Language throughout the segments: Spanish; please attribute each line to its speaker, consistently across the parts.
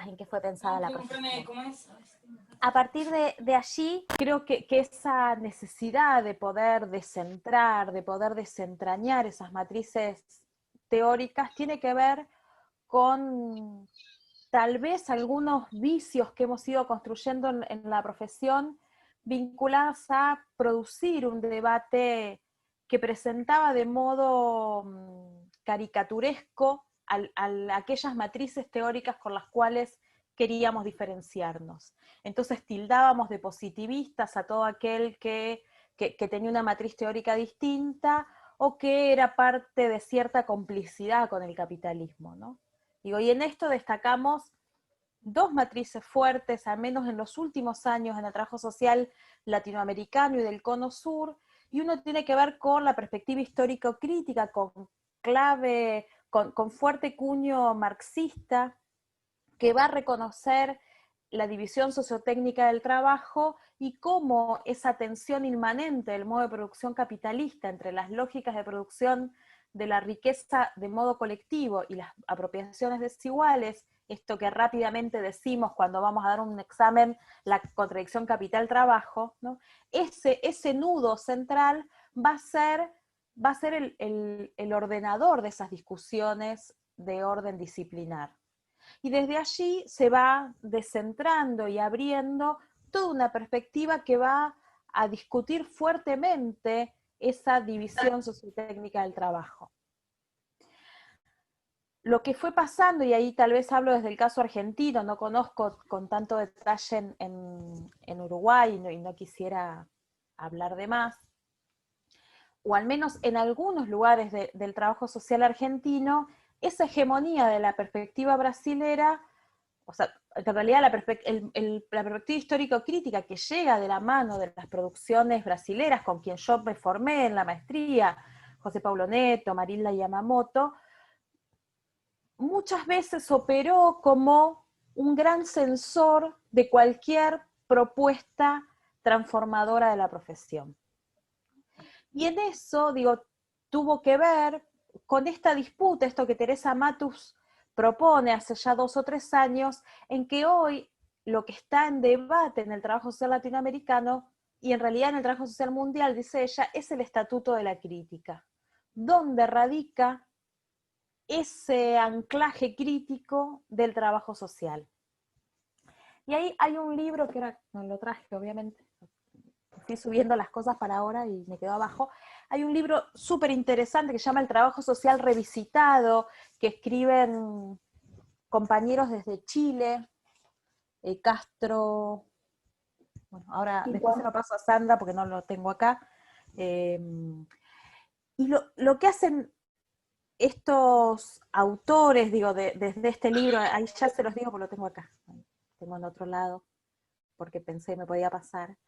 Speaker 1: características en que fue pensada la profesión. A partir de allí, creo que esa necesidad de poder descentrar, de poder desentrañar esas matrices teóricas, tiene que ver con tal vez algunos vicios que hemos ido construyendo en la profesión, vinculados a producir un debate que presentaba de modo caricaturesco aquellas matrices teóricas con las cuales queríamos diferenciarnos. Entonces tildábamos de positivistas a todo aquel que tenía una matriz teórica distinta, o que era parte de cierta complicidad con el capitalismo, ¿no? Digo, y en esto destacamos dos matrices fuertes, al menos en los últimos años, en el trabajo social latinoamericano y del Cono Sur, y uno tiene que ver con la perspectiva histórico-crítica, con fuerte cuño marxista, que va a reconocer la división sociotécnica del trabajo y cómo esa tensión inmanente del modo de producción capitalista entre las lógicas de producción de la riqueza de modo colectivo y las apropiaciones desiguales, esto que rápidamente decimos cuando vamos a dar un examen, la contradicción capital-trabajo, ¿no? Ese nudo central va a ser el ordenador de esas discusiones de orden disciplinar. Y desde allí se va descentrando y abriendo toda una perspectiva que va a discutir fuertemente esa división sociotécnica del trabajo. Lo que fue pasando, y ahí tal vez hablo desde el caso argentino, no conozco con tanto detalle en Uruguay, y no quisiera hablar de más, o al menos en algunos lugares del trabajo social argentino, esa hegemonía de la perspectiva brasilera, o sea, en realidad la perspectiva histórico-crítica que llega de la mano de las producciones brasileras, con quien yo me formé en la maestría, José Paulo Neto, Marilla Yamamoto, muchas veces operó como un gran censor de cualquier propuesta transformadora de la profesión. Y en eso, digo, tuvo que ver con esta disputa, esto que Teresa Matus propone hace ya 2 o 3 años, en que hoy lo que está en debate en el trabajo social latinoamericano, y en realidad en el trabajo social mundial, dice ella, es el estatuto de la crítica. ¿Dónde radica ese anclaje crítico del trabajo social? Y ahí hay un libro que ahora no lo traje, obviamente, fui subiendo las cosas para ahora y me quedó abajo. Hay un libro súper interesante que se llama El trabajo social revisitado, que escriben compañeros desde Chile, Castro, bueno, ahora después se lo paso a Sandra porque no lo tengo acá, y lo que hacen estos autores, digo, desde este libro, ahí ya se los digo porque lo tengo acá, tengo en otro lado, porque pensé me podía pasar,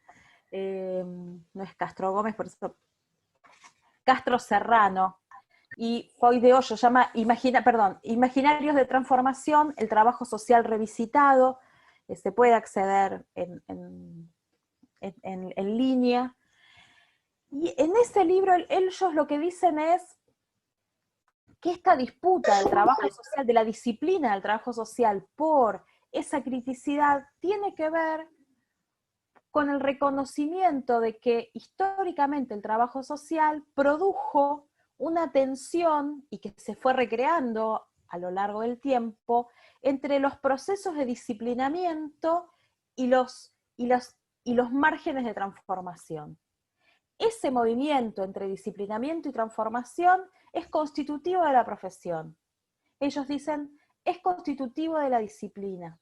Speaker 1: no es Castro Gómez, por eso, Castro Serrano, y Foy de Hoyo, llama Imaginarios de Transformación, el trabajo social revisitado, se puede acceder en línea, y en ese libro ellos lo que dicen es que esta disputa del trabajo social, de la disciplina del trabajo social por esa criticidad, tiene que ver con el reconocimiento de que históricamente el trabajo social produjo una tensión, y que se fue recreando a lo largo del tiempo, entre los procesos de disciplinamiento y los márgenes de transformación. Ese movimiento entre disciplinamiento y transformación es constitutivo de la profesión. Ellos dicen, es constitutivo de la disciplina.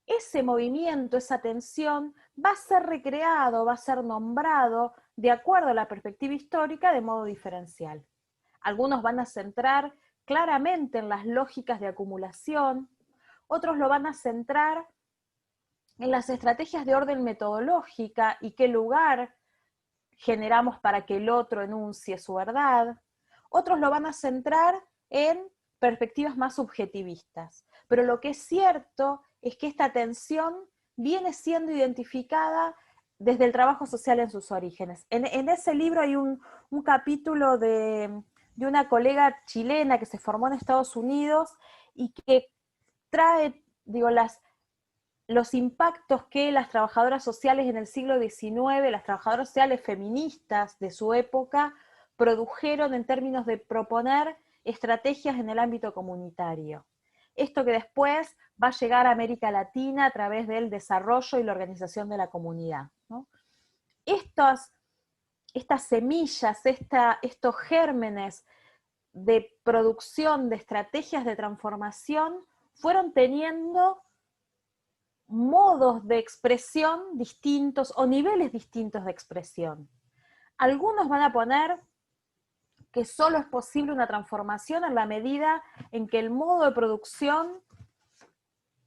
Speaker 1: Ese movimiento, esa tensión, va a ser recreado, va a ser nombrado de acuerdo a la perspectiva histórica de modo diferencial. Algunos van a centrar claramente en las lógicas de acumulación, otros lo van a centrar en las estrategias de orden metodológica y qué lugar generamos para que el otro enuncie su verdad. Otros lo van a centrar en perspectivas más subjetivistas. Pero lo que es cierto es que esta tensión viene siendo identificada desde el trabajo social en sus orígenes. En ese libro hay un capítulo de una colega chilena que se formó en Estados Unidos y que trae digo, los impactos que las trabajadoras sociales en el siglo XIX, las trabajadoras sociales feministas de su época, produjeron en términos de proponer estrategias en el ámbito comunitario. Esto que después va a llegar a América Latina a través del desarrollo y la organización de la comunidad, ¿no? Estas semillas, estos gérmenes de producción de estrategias de transformación fueron teniendo modos de expresión distintos o niveles distintos de expresión. Algunos van a poner que solo es posible una transformación en la medida en que el modo de producción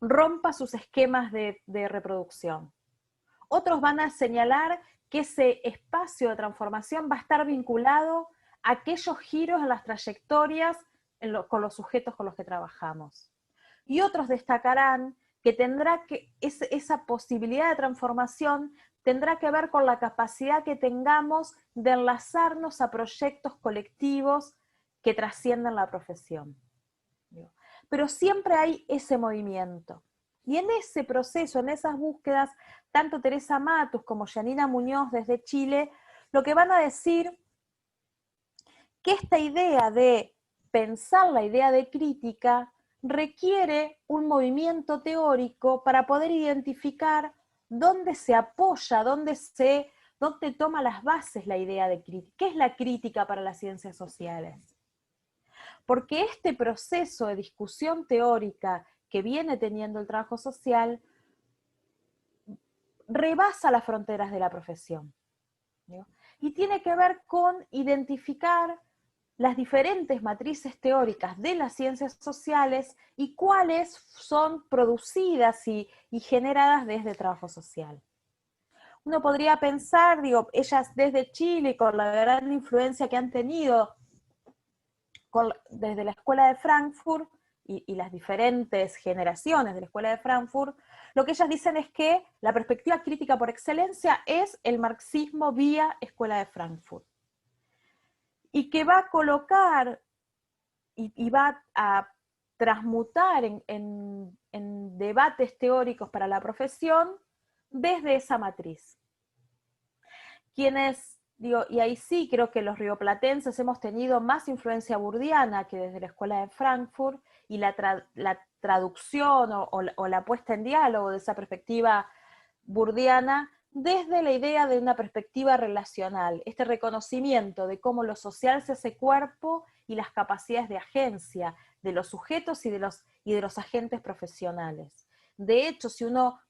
Speaker 1: rompa sus esquemas de reproducción. Otros van a señalar que ese espacio de transformación va a estar vinculado a aquellos giros en las trayectorias con los sujetos con los que trabajamos. Y otros destacarán que esa posibilidad de transformación tendrá que ver con la capacidad que tengamos de enlazarnos a proyectos colectivos que trasciendan la profesión. Pero siempre hay ese movimiento. Y en ese proceso, en esas búsquedas, tanto Teresa Matus como Yanina Muñoz desde Chile, lo que van a decir que esta idea de pensar la idea de crítica requiere un movimiento teórico para poder identificar dónde se apoya, dónde toma las bases la idea de crítica. ¿Qué es la crítica para las ciencias sociales? Porque este proceso de discusión teórica que viene teniendo el trabajo social rebasa las fronteras de la profesión, ¿no? Y tiene que ver con identificar las diferentes matrices teóricas de las ciencias sociales y cuáles son producidas y generadas desde el trabajo social. Uno podría pensar, ellas desde Chile, con la gran influencia que han tenido desde la Escuela de Frankfurt y las diferentes generaciones de la Escuela de Frankfurt, lo que ellas dicen es que la perspectiva crítica por excelencia es el marxismo vía Escuela de Frankfurt. Y que va a colocar y va a transmutar en debates teóricos para la profesión desde esa matriz. Y ahí sí creo que los rioplatenses hemos tenido más influencia burdiana que desde la Escuela de Frankfurt, y la traducción o la puesta en diálogo de esa perspectiva burdiana desde la idea de una perspectiva relacional, este reconocimiento de cómo lo social se hace cuerpo y las capacidades de agencia de los sujetos y de los agentes profesionales. De hecho, si uno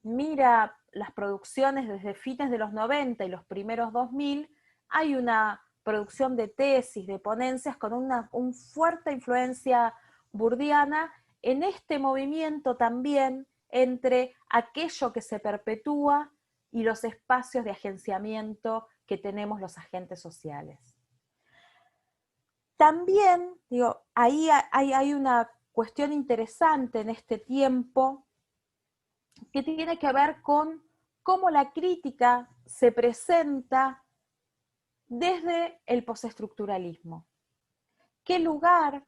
Speaker 1: mira las producciones desde fines de los 90 y los primeros 2000, hay una producción de tesis, de ponencias con una fuerte influencia burdiana en este movimiento también entre aquello que se perpetúa y los espacios de agenciamiento que tenemos los agentes sociales. También, ahí hay una cuestión interesante en este tiempo que tiene que ver con cómo la crítica se presenta desde el postestructuralismo. ¿Qué lugar,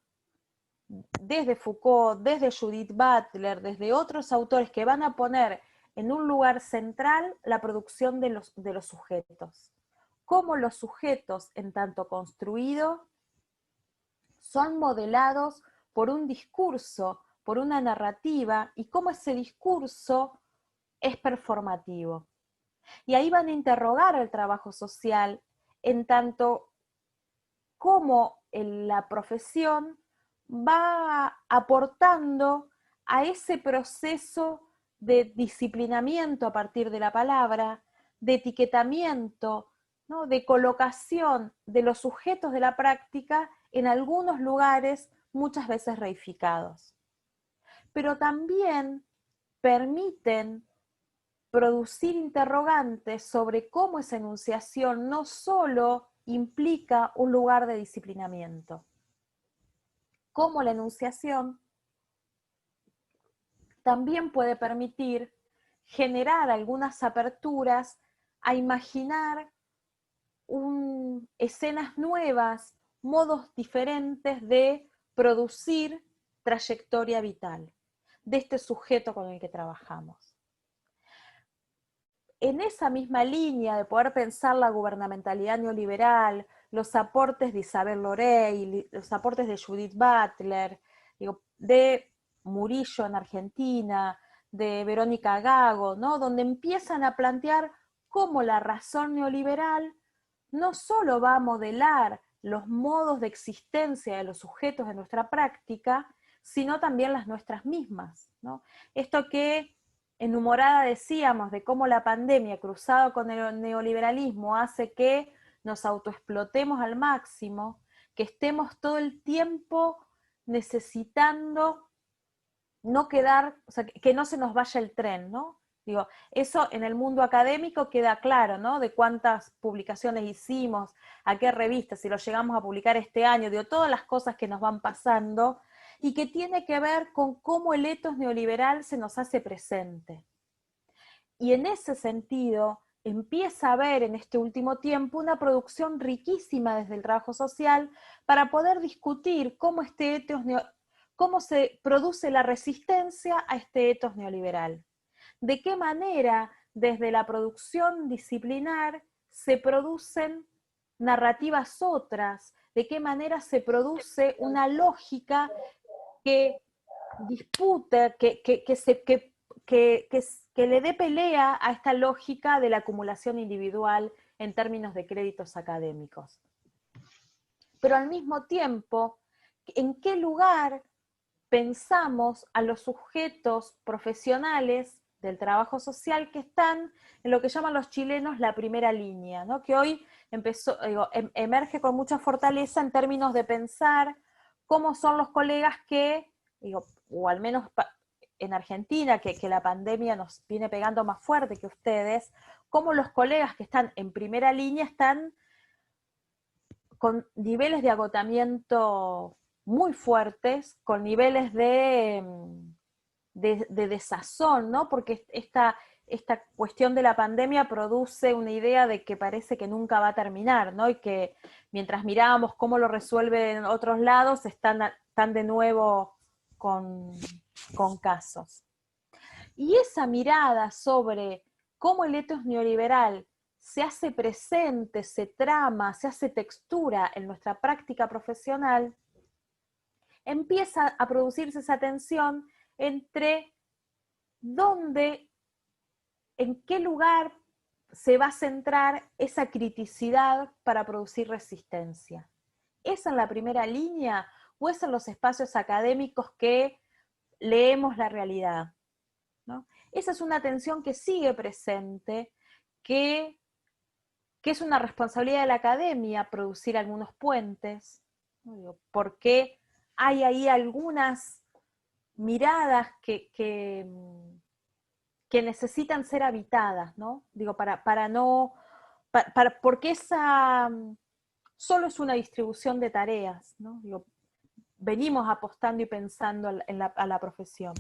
Speaker 1: desde Foucault, desde Judith Butler, desde otros autores que van a poner en un lugar central la producción de los sujetos? Cómo los sujetos, en tanto construidos, son modelados por un discurso, por una narrativa, y cómo ese discurso es performativo. Y ahí van a interrogar el trabajo social en tanto cómo la profesión va aportando a ese proceso de disciplinamiento a partir de la palabra, de etiquetamiento, ¿no?, de colocación de los sujetos de la práctica en algunos lugares muchas veces reificados. Pero también permiten producir interrogantes sobre cómo esa enunciación no solo implica un lugar de disciplinamiento, cómo la enunciación también puede permitir generar algunas aperturas a imaginar escenas nuevas, modos diferentes de producir trayectoria vital. de este sujeto con el que trabajamos. En esa misma línea de poder pensar la gubernamentalidad neoliberal, los aportes de Isabel Lorey, los aportes de Judith Butler, de Murillo en Argentina, de Verónica Gago, ¿no? Donde empiezan a plantear cómo la razón neoliberal no solo va a modelar los modos de existencia de los sujetos de nuestra práctica, sino también las nuestras mismas, ¿no? Esto que en Humorada decíamos de cómo la pandemia cruzado con el neoliberalismo hace que nos autoexplotemos al máximo, que estemos todo el tiempo necesitando no quedar, o sea, que no se nos vaya el tren, ¿no? Digo, eso en el mundo académico queda claro, ¿no? De cuántas publicaciones hicimos, a qué revistas, si lo llegamos a publicar este año, digo, todas las cosas que nos van pasando, y que tiene que ver con cómo el etos neoliberal se nos hace presente. Y en ese sentido, empieza a haber en este último tiempo una producción riquísima desde el trabajo social para poder discutir cómo se produce la resistencia a este etos neoliberal. De qué manera, desde la producción disciplinar, se producen narrativas otras, de qué manera se produce una lógica que disputa, que le dé pelea a esta lógica de la acumulación individual en términos de créditos académicos. Pero al mismo tiempo, ¿en qué lugar pensamos a los sujetos profesionales del trabajo social que están en lo que llaman los chilenos la primera línea, ¿no? Que hoy emerge con mucha fortaleza en términos de pensar cómo son los colegas que, o al menos en Argentina, que la pandemia nos viene pegando más fuerte que ustedes, cómo los colegas que están en primera línea están con niveles de agotamiento muy fuertes, con niveles de desazón, ¿no? Porque esta cuestión de la pandemia produce una idea de que parece que nunca va a terminar, ¿no? Y que mientras mirábamos cómo lo resuelven en otros lados, están de nuevo con casos. Y esa mirada sobre cómo el etos neoliberal se hace presente, se trama, se hace textura en nuestra práctica profesional, empieza a producirse esa tensión entre dónde, en qué lugar se va a centrar esa criticidad para producir resistencia. ¿Es en la primera línea o es en los espacios académicos que leemos la realidad? ¿No? Esa es una tensión que sigue presente, que es una responsabilidad de la academia producir algunos puentes, ¿no? Porque hay ahí algunas miradas que necesitan ser habitadas, ¿no? Digo, porque esa solo es una distribución de tareas, ¿no? Digo, venimos apostando y pensando a la profesión.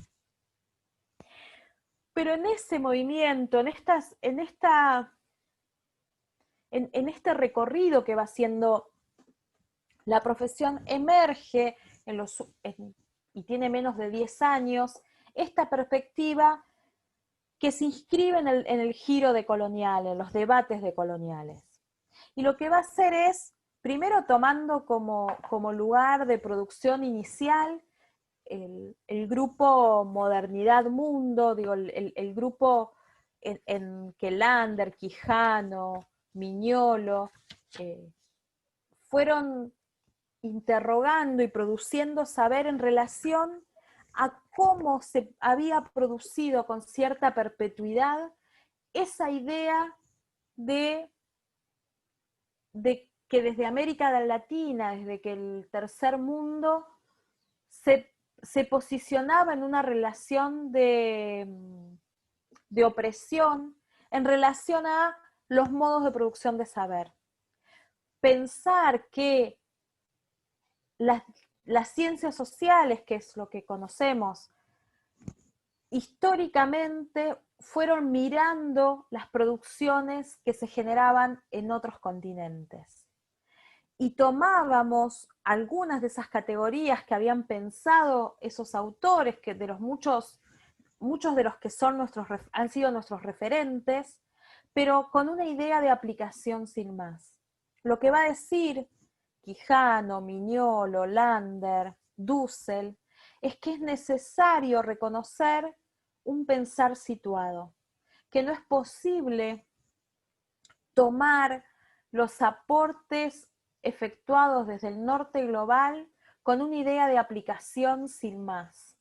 Speaker 1: Pero en ese movimiento, en este recorrido que va haciendo la profesión, emerge y tiene menos de 10 años, esta perspectiva que se inscribe en el giro decolonial, en los debates decoloniales. Y lo que va a hacer es, primero tomando como lugar de producción inicial el grupo Modernidad Mundo, digo, el grupo en que Lander, Quijano, Miñolo fueron interrogando y produciendo saber en relación a cómo se había producido con cierta perpetuidad esa idea de que desde América Latina, desde que el tercer mundo se posicionaba en una relación de opresión en relación a los modos de producción de saber. Pensar que las ciencias sociales, que es lo que conocemos, históricamente fueron mirando las producciones que se generaban en otros continentes. y tomábamos algunas de esas categorías que habían pensado esos autores, que de los muchos de los que han sido nuestros referentes, pero con una idea de aplicación sin más. Lo que va a decir Quijano, Mignolo, Lander, Dussel, es que es necesario reconocer un pensar situado, que no es posible tomar los aportes efectuados desde el norte global con una idea de aplicación sin más,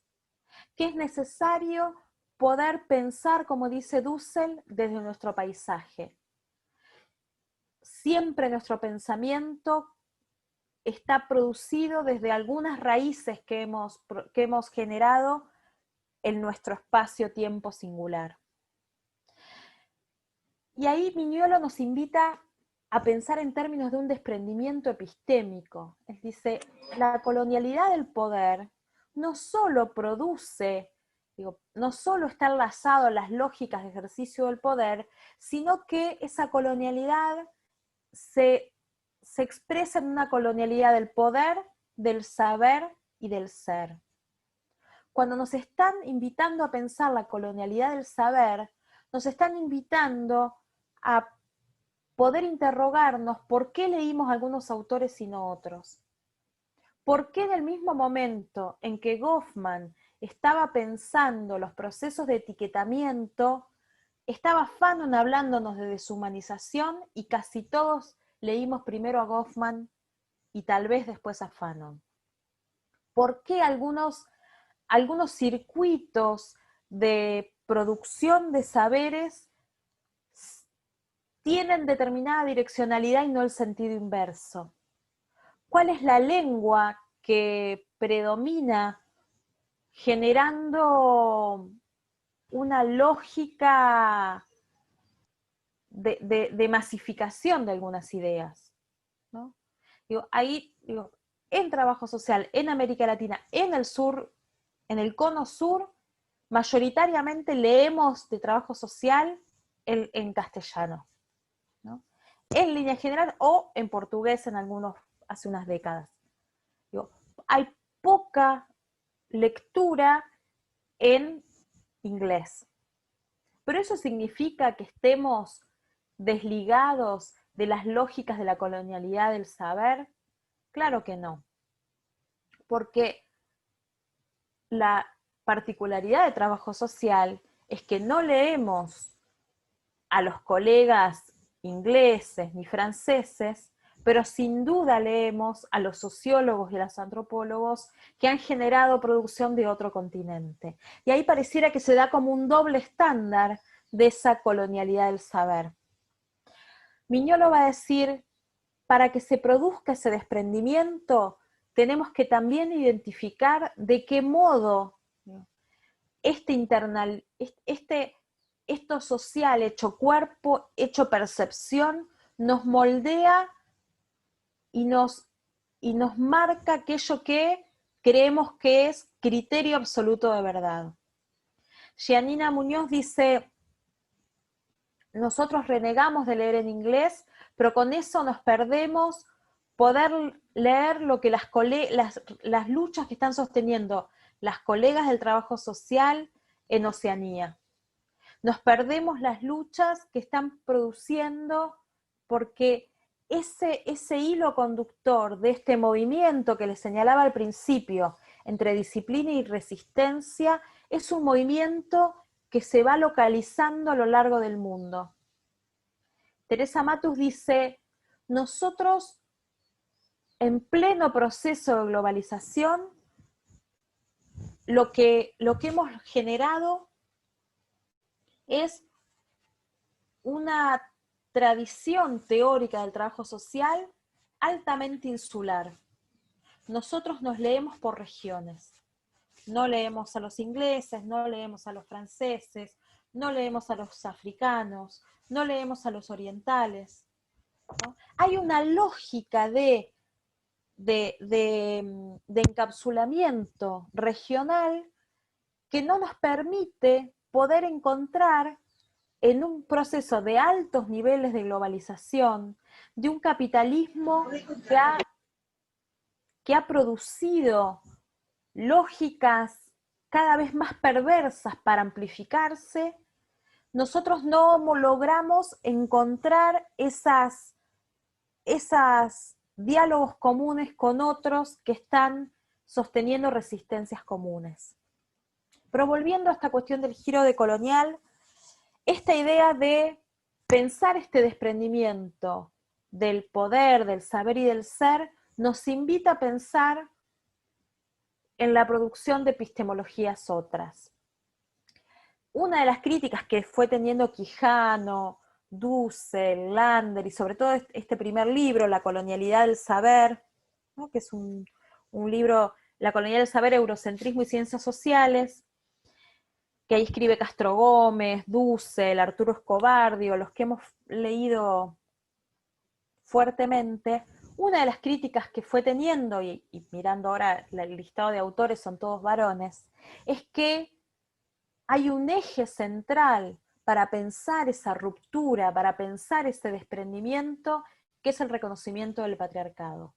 Speaker 1: que es necesario poder pensar, como dice Dussel, desde nuestro paisaje. Siempre nuestro pensamiento está producido desde algunas raíces que hemos generado en nuestro espacio-tiempo singular. Y ahí Mignolo nos invita a pensar en términos de un desprendimiento epistémico. Él dice, la colonialidad del poder no solo produce, no solo está enlazado a las lógicas de ejercicio del poder, sino que esa colonialidad se expresa en una colonialidad del poder, del saber y del ser. Cuando nos están invitando a pensar la colonialidad del saber, nos están invitando a poder interrogarnos por qué leímos algunos autores y no otros. ¿Por qué en el mismo momento en que Goffman estaba pensando los procesos de etiquetamiento, estaba Fanon hablándonos de deshumanización y casi todos leímos primero a Goffman y tal vez después a Fanon? ¿Por qué algunos circuitos de producción de saberes tienen determinada direccionalidad y no el sentido inverso? ¿Cuál es la lengua que predomina generando una lógica de masificación de algunas ideas, ¿no? En trabajo social, en América Latina, en el sur, en el cono sur, mayoritariamente leemos de trabajo social en castellano, ¿no? En línea general, o en portugués hace unas décadas. Hay poca lectura en inglés. Pero eso significa que estemos desligados de las lógicas de la colonialidad del saber. Claro que no. Porque la particularidad de trabajo social es que no leemos a los colegas ingleses ni franceses, pero sin duda leemos a los sociólogos y a los antropólogos que han generado producción de otro continente. Y ahí pareciera que se da como un doble estándar de esa colonialidad del saber. Mignolo va a decir, para que se produzca ese desprendimiento, tenemos que también identificar de qué modo esto social, hecho cuerpo, hecho percepción, nos moldea y nos marca aquello que creemos que es criterio absoluto de verdad. Giannina Muñoz dice, nosotros renegamos de leer en inglés, pero con eso nos perdemos poder leer lo que las luchas que están sosteniendo las colegas del trabajo social en Oceanía. Nos perdemos las luchas que están produciendo porque ese hilo conductor de este movimiento que les señalaba al principio entre disciplina y resistencia es un movimiento que se va localizando a lo largo del mundo. Teresa Matus dice, nosotros en pleno proceso de globalización, lo que hemos generado es una tradición teórica del trabajo social altamente insular. Nosotros nos leemos por regiones. No leemos a los ingleses, no leemos a los franceses, no leemos a los africanos, no leemos a los orientales, ¿no? Hay una lógica de encapsulamiento regional que no nos permite poder encontrar en un proceso de altos niveles de globalización, de un capitalismo que ha producido lógicas cada vez más perversas para amplificarse, nosotros no logramos encontrar esos diálogos comunes con otros que están sosteniendo resistencias comunes. Pero volviendo a esta cuestión del giro decolonial, esta idea de pensar este desprendimiento del poder, del saber y del ser, nos invita a pensar en la producción de epistemologías otras. Una de las críticas que fue teniendo Quijano, Dussel, Lander y sobre todo este primer libro, La colonialidad del saber, ¿no? Que es un libro, La colonialidad del saber, Eurocentrismo y Ciencias Sociales, que ahí escribe Castro Gómez, Dussel, Arturo Escobar, digo, los que hemos leído fuertemente. Una de las críticas que fue teniendo, y mirando ahora el listado de autores, son todos varones, es que hay un eje central para pensar esa ruptura, para pensar ese desprendimiento, que es el reconocimiento del patriarcado,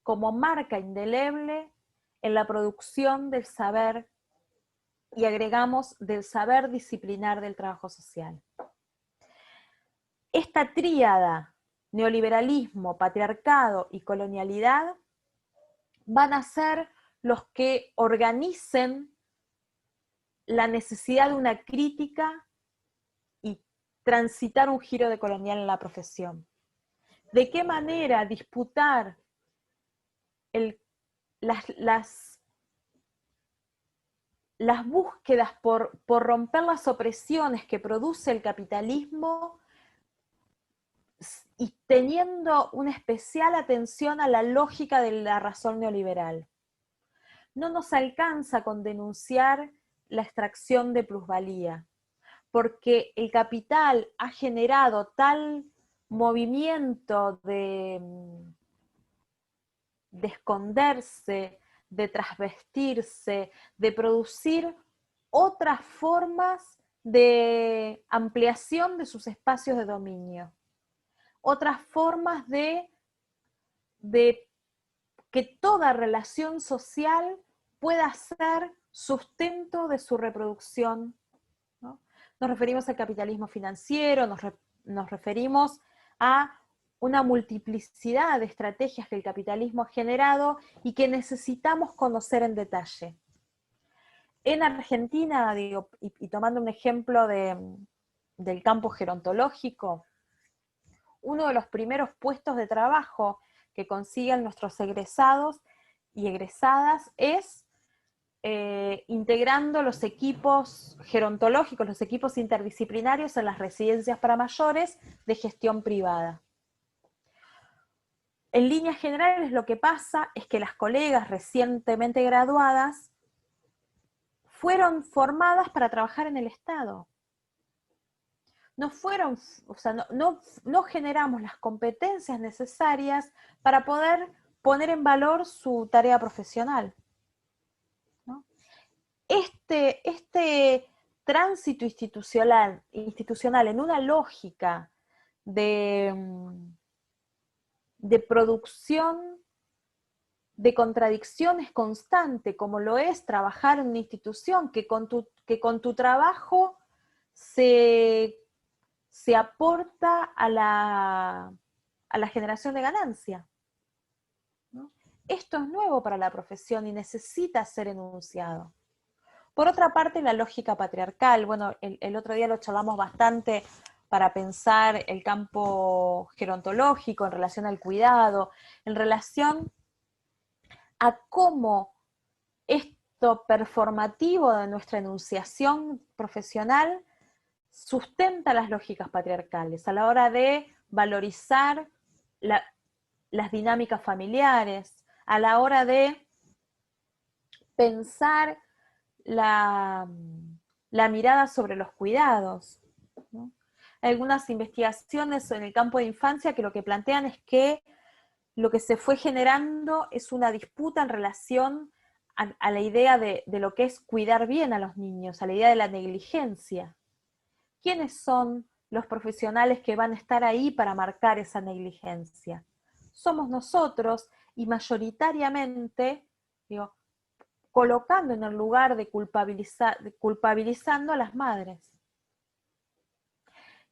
Speaker 1: como marca indeleble en la producción del saber, y agregamos del saber disciplinar del trabajo social. Esta tríada, neoliberalismo, patriarcado y colonialidad, van a ser los que organicen la necesidad de una crítica y transitar un giro decolonial en la profesión. ¿De qué manera disputar las búsquedas por romper las opresiones que produce el capitalismo y teniendo una especial atención a la lógica de la razón neoliberal? No nos alcanza con denunciar la extracción de plusvalía, porque el capital ha generado tal movimiento de esconderse, de trasvestirse, de producir otras formas de ampliación de sus espacios de dominio, otras formas de que toda relación social pueda ser sustento de su reproducción, ¿no? Nos referimos al capitalismo financiero, nos referimos a una multiplicidad de estrategias que el capitalismo ha generado y que necesitamos conocer en detalle. En Argentina, digo, y tomando un ejemplo del campo gerontológico, uno de los primeros puestos de trabajo que consiguen nuestros egresados y egresadas es integrando los equipos gerontológicos, los equipos interdisciplinarios en las residencias para mayores de gestión privada. En líneas generales lo que pasa es que las colegas recientemente graduadas fueron formadas para trabajar en el Estado. No fueron, o sea, no generamos las competencias necesarias para poder poner en valor su tarea profesional, ¿no? Este tránsito institucional en una lógica de producción de contradicciones constante, como lo es trabajar en una institución, que con tu trabajo se aporta a la generación de ganancia, ¿no? Esto es nuevo para la profesión y necesita ser enunciado. Por otra parte, la lógica patriarcal, bueno, el otro día lo charlamos bastante para pensar el campo gerontológico en relación al cuidado, en relación a cómo esto performativo de nuestra enunciación profesional sustenta las lógicas patriarcales a la hora de valorizar las dinámicas familiares, a la hora de pensar la mirada sobre los cuidados, ¿no? Hay algunas investigaciones en el campo de infancia que lo que plantean es que lo que se fue generando es una disputa en relación a la idea de lo que es cuidar bien a los niños, a la idea de la negligencia. ¿quiénes son los profesionales que van a estar ahí para marcar esa negligencia? Somos nosotros, y mayoritariamente, digo, colocando en el lugar de culpabilizando a las madres.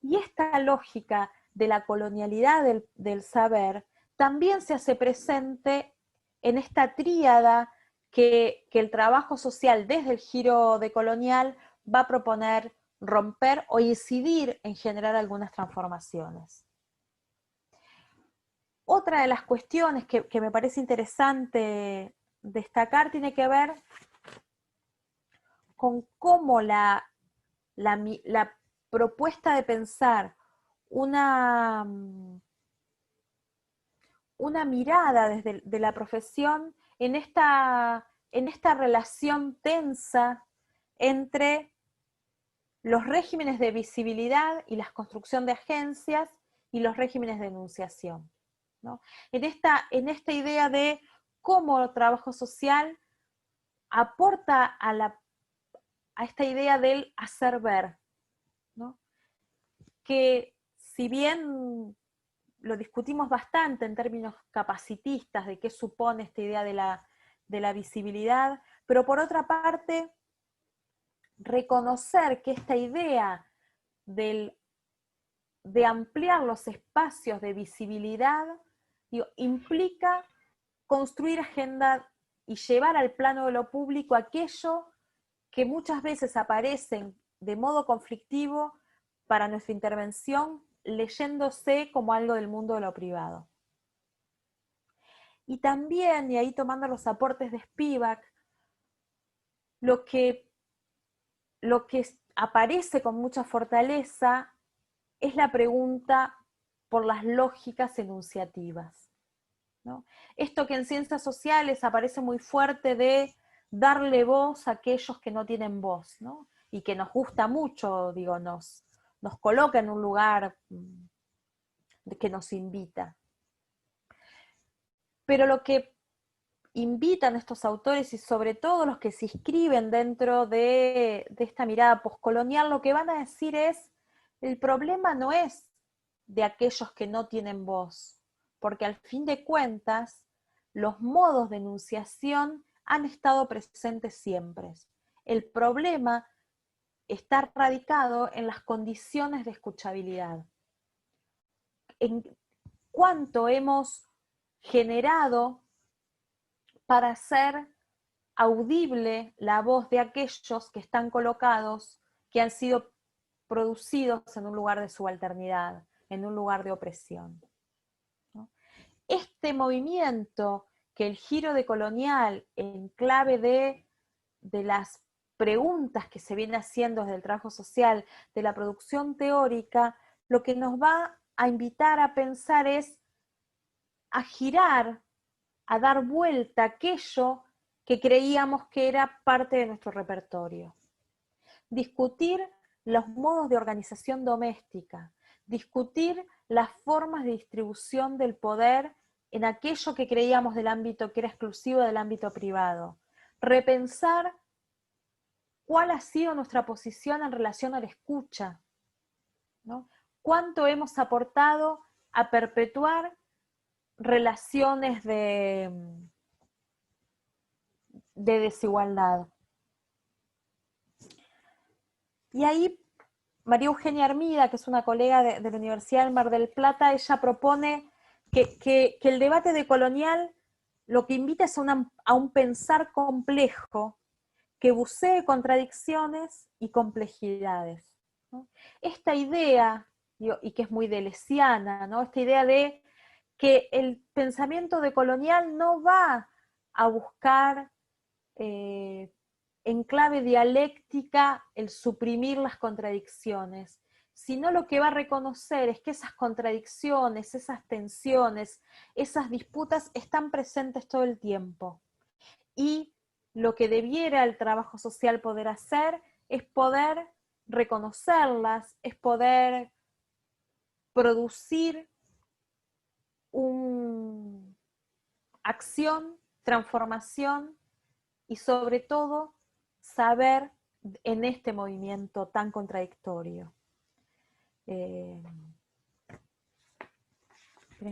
Speaker 1: Y esta lógica de la colonialidad del saber también se hace presente en esta tríada que el trabajo social desde el giro decolonial va a proponer romper o incidir en generar algunas transformaciones. Otra de las cuestiones que me parece interesante destacar tiene que ver con cómo la propuesta de pensar una mirada desde de la profesión en esta relación tensa entre los regímenes de visibilidad y la construcción de agencias y los regímenes de enunciación, ¿no? En esta idea de cómo el trabajo social aporta a esta idea del hacer ver, ¿no? Que si bien lo discutimos bastante en términos capacitistas de qué supone esta idea de la visibilidad, pero por otra parte, reconocer que esta idea de ampliar los espacios de visibilidad, digo, implica construir agenda y llevar al plano de lo público aquello que muchas veces aparecen de modo conflictivo para nuestra intervención, leyéndose como algo del mundo de lo privado. Y también, y ahí tomando los aportes de Spivak, lo que aparece con mucha fortaleza es la pregunta por las lógicas enunciativas, ¿no? Esto que en ciencias sociales aparece muy fuerte de darle voz a aquellos que no tienen voz, ¿no? Y que nos gusta mucho, digo, nos coloca en un lugar que nos invita. Pero lo que invitan estos autores, y sobre todo los que se inscriben dentro de esta mirada poscolonial, lo que van a decir es, el problema no es de aquellos que no tienen voz, porque al fin de cuentas, los modos de enunciación han estado presentes siempre. El problema está radicado en las condiciones de escuchabilidad. En cuánto hemos generado para hacer audible la voz de aquellos que están colocados, que han sido producidos en un lugar de subalternidad, en un lugar de opresión, ¿no? Este movimiento que el giro decolonial en clave de las preguntas que se viene haciendo desde el trabajo social, de la producción teórica, lo que nos va a invitar a pensar es a girar, a dar vuelta aquello que creíamos que era parte de nuestro repertorio. Discutir los modos de organización doméstica, discutir las formas de distribución del poder en aquello que creíamos del ámbito que era exclusivo del ámbito privado, repensar cuál ha sido nuestra posición en relación a la escucha, ¿no? Cuánto hemos aportado a perpetuar relaciones de desigualdad. Y ahí María Eugenia Armida, que es una colega de la Universidad del Mar del Plata, ella propone que el debate decolonial lo que invita es a un pensar complejo que bucee contradicciones y complejidades, ¿no? Esta idea, digo, y que es muy deleuziana, ¿no? Esta idea de que el pensamiento decolonial no va a buscar en clave dialéctica el suprimir las contradicciones, sino lo que va a reconocer es que esas contradicciones, esas tensiones, esas disputas están presentes todo el tiempo. Y lo que debiera el trabajo social poder hacer es poder reconocerlas, es poder producir una acción, transformación y sobre todo saber en este movimiento tan contradictorio. Esperen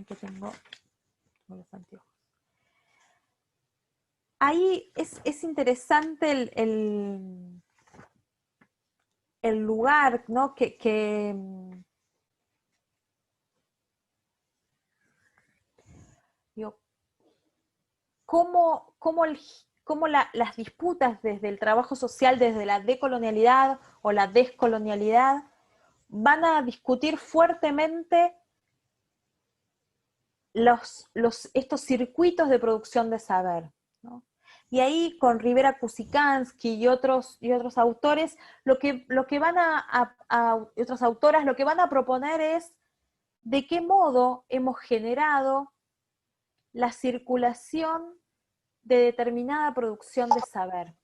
Speaker 1: que tengo los anteojos. Ahí es interesante el lugar, ¿no? Digo, cómo las disputas desde el trabajo social, desde la decolonialidad o la descolonialidad, van a discutir fuertemente estos circuitos de producción de saber, ¿no? Y ahí con Rivera Kusikansky y otros autores, otras autoras, lo que van a proponer es de qué modo hemos generado la circulación de determinada producción de saber.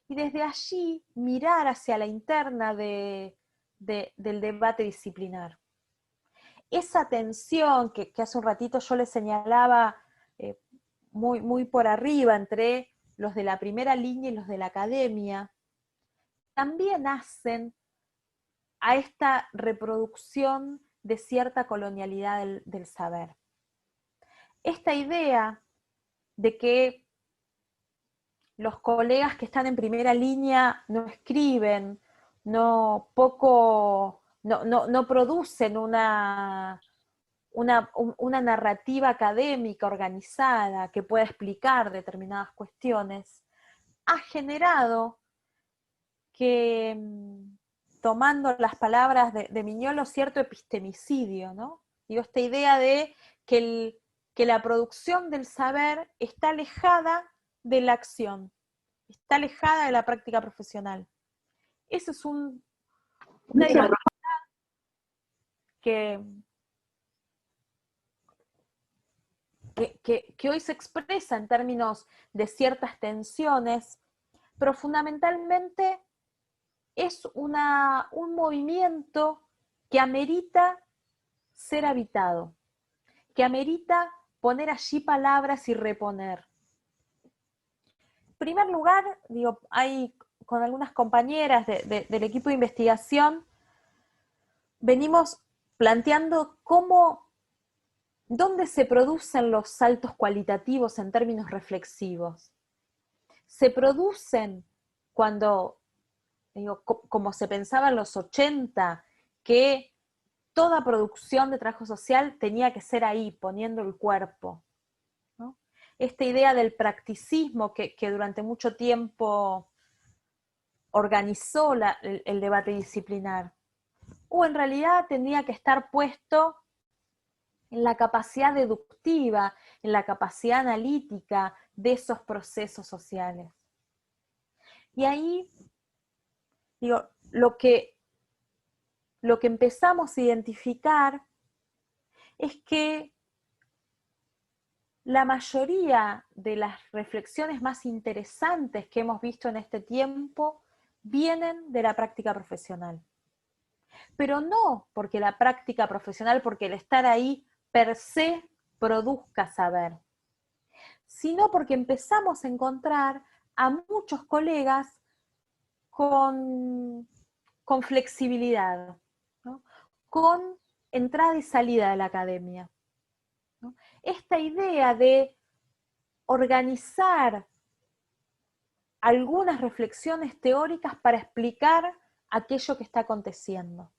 Speaker 1: Y desde allí mirar hacia la interna del debate disciplinar. Esa tensión que hace un ratito yo le señalaba muy por arriba entre los de la primera línea y los de la academia, también hacen a esta reproducción de cierta colonialidad del saber. Esta idea de que los colegas que están en primera línea no escriben, no producen una narrativa académica organizada que pueda explicar determinadas cuestiones, ha generado que, tomando las palabras de Miñolo, cierto epistemicidio, ¿no? Digo, esta idea de que la producción del saber está alejada de la acción, está alejada de la práctica profesional. Eso es una dificultad que hoy se expresa en términos de ciertas tensiones, pero fundamentalmente es un movimiento que amerita ser habitado, que amerita poner allí palabras y reponer. En primer lugar, digo, hay con algunas compañeras del equipo de investigación, venimos planteando dónde se producen los saltos cualitativos en términos reflexivos. Se producen cuando, digo, como se pensaba en los 80, que toda producción de trabajo social tenía que ser ahí, poniendo el cuerpo, ¿no? Esta idea del practicismo que durante mucho tiempo organizó el debate disciplinar, o en realidad tendría que estar puesto en la capacidad deductiva, en la capacidad analítica de esos procesos sociales. Y ahí, digo, lo que empezamos a identificar es que la mayoría de las reflexiones más interesantes que hemos visto en este tiempo vienen de la práctica profesional. Pero no porque la práctica profesional, porque el estar ahí per se produzca saber, sino porque empezamos a encontrar a muchos colegas con flexibilidad, ¿no? Con entrada y salida de la academia, ¿no? Esta idea de organizar algunas reflexiones teóricas para explicar aquello que está aconteciendo.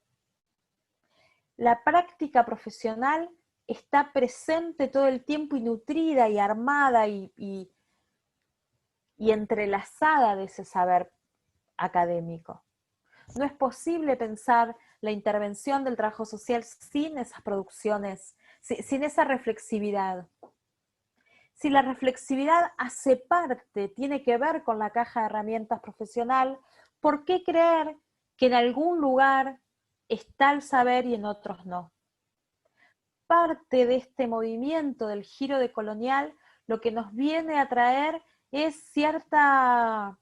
Speaker 1: La práctica profesional está presente todo el tiempo y nutrida y armada y entrelazada de ese saber académico. No es posible pensar la intervención del trabajo social sin esas producciones, sin esa reflexividad. Si la reflexividad hace parte, tiene que ver con la caja de herramientas profesional, ¿por qué creer que en algún lugar está el saber y en otros no? Parte de este movimiento del giro decolonial lo que nos viene a traer es cierta,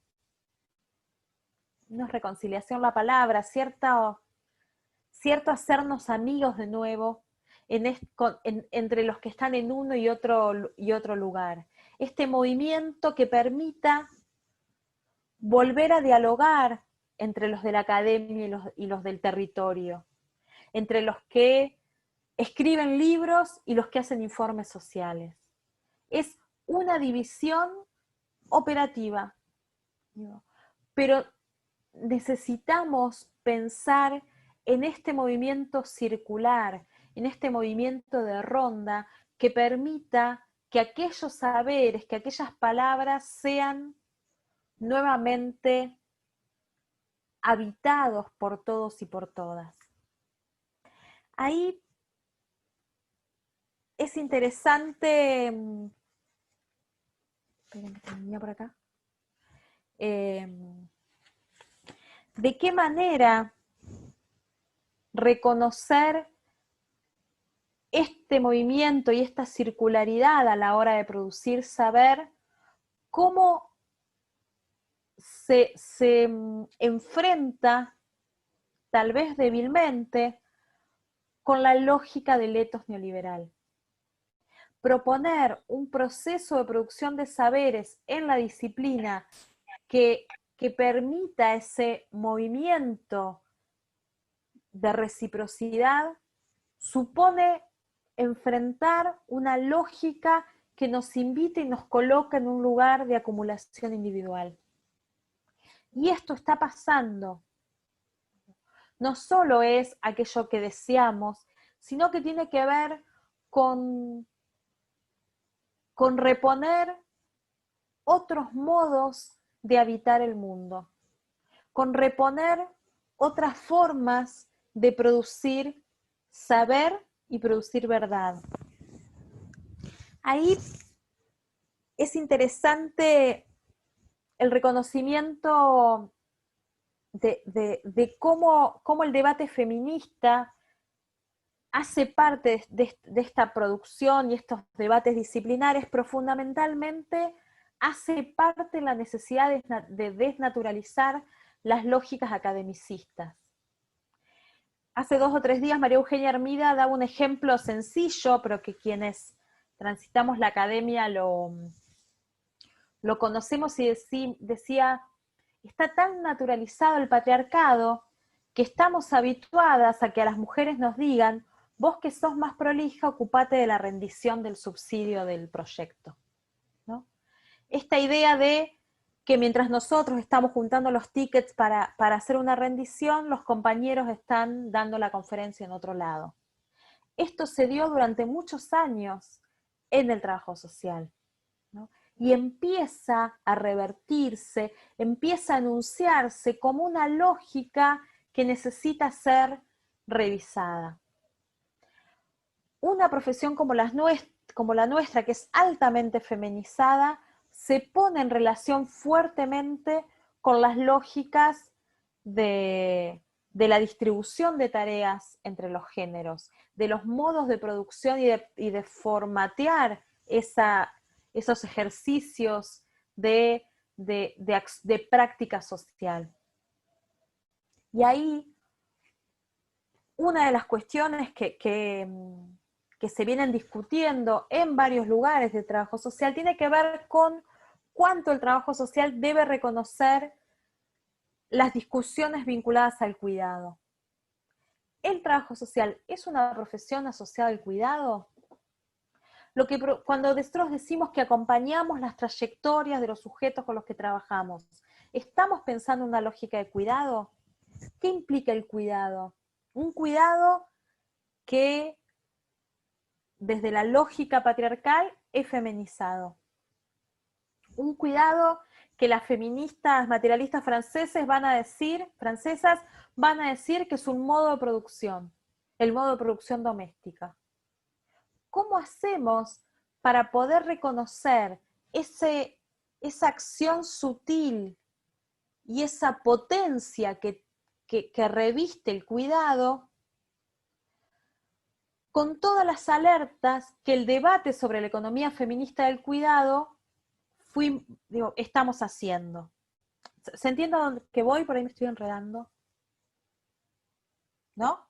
Speaker 1: no es reconciliación la palabra, cierto hacernos amigos de nuevo entre los que están en uno y otro lugar. Este movimiento que permita volver a dialogar entre los de la academia y los del territorio. entre los que escriben libros y los que hacen informes sociales. Es una división operativa, pero necesitamos pensar en este movimiento circular, en este movimiento de ronda que permita que aquellos saberes, que aquellas palabras sean nuevamente habitados por todos y por todas. Ahí es interesante, espérenme que venía por acá, de qué manera reconocer este movimiento y esta circularidad a la hora de producir saber, cómo se enfrenta, tal vez débilmente, con la lógica del etos neoliberal. Proponer un proceso de producción de saberes en la disciplina que permita ese movimiento de reciprocidad supone enfrentar una lógica que nos invita y nos coloca en un lugar de acumulación individual. Y esto está pasando. No solo es aquello que deseamos, sino que tiene que ver con reponer otros modos de habitar el mundo, con reponer otras formas de producir saber y producir verdad. Ahí es interesante el reconocimiento de cómo el debate feminista hace parte de esta producción y estos debates disciplinares, pero fundamentalmente hace parte la necesidad de desnaturalizar las lógicas academicistas. Hace 2 o 3 días María Eugenia Armida daba un ejemplo sencillo, pero que quienes transitamos la academia lo conocemos, y decía, está tan naturalizado el patriarcado que estamos habituadas a que a las mujeres nos digan: vos que sos más prolija, ocupate de la rendición del subsidio del proyecto, ¿no? Esta idea de que mientras nosotros estamos juntando los tickets para hacer una rendición, los compañeros están dando la conferencia en otro lado. Esto se dio durante muchos años en el trabajo social, ¿no? Y empieza a revertirse, empieza a enunciarse como una lógica que necesita ser revisada. Una profesión como la nuestra, que es altamente feminizada, se pone en relación fuertemente con las lógicas de la distribución de tareas entre los géneros, de los modos de producción y de formatear esos ejercicios de práctica social. Y ahí, una de las cuestiones que se vienen discutiendo en varios lugares de trabajo social tiene que ver con cuánto el trabajo social debe reconocer las discusiones vinculadas al cuidado. ¿El trabajo social es una profesión asociada al cuidado? Cuando nosotros decimos que acompañamos las trayectorias de los sujetos con los que trabajamos, ¿estamos pensando en una lógica de cuidado? ¿Qué implica el cuidado? Un cuidado que desde la lógica patriarcal es feminizado. Un cuidado que las feministas materialistas francesas van a decir que es un modo de producción, el modo de producción doméstica. ¿Cómo hacemos para poder reconocer esa acción sutil y esa potencia que reviste el cuidado, con todas las alertas que el debate sobre la economía feminista del cuidado estamos haciendo? ¿Se entiende a dónde que voy? Por ahí me estoy enredando, ¿no?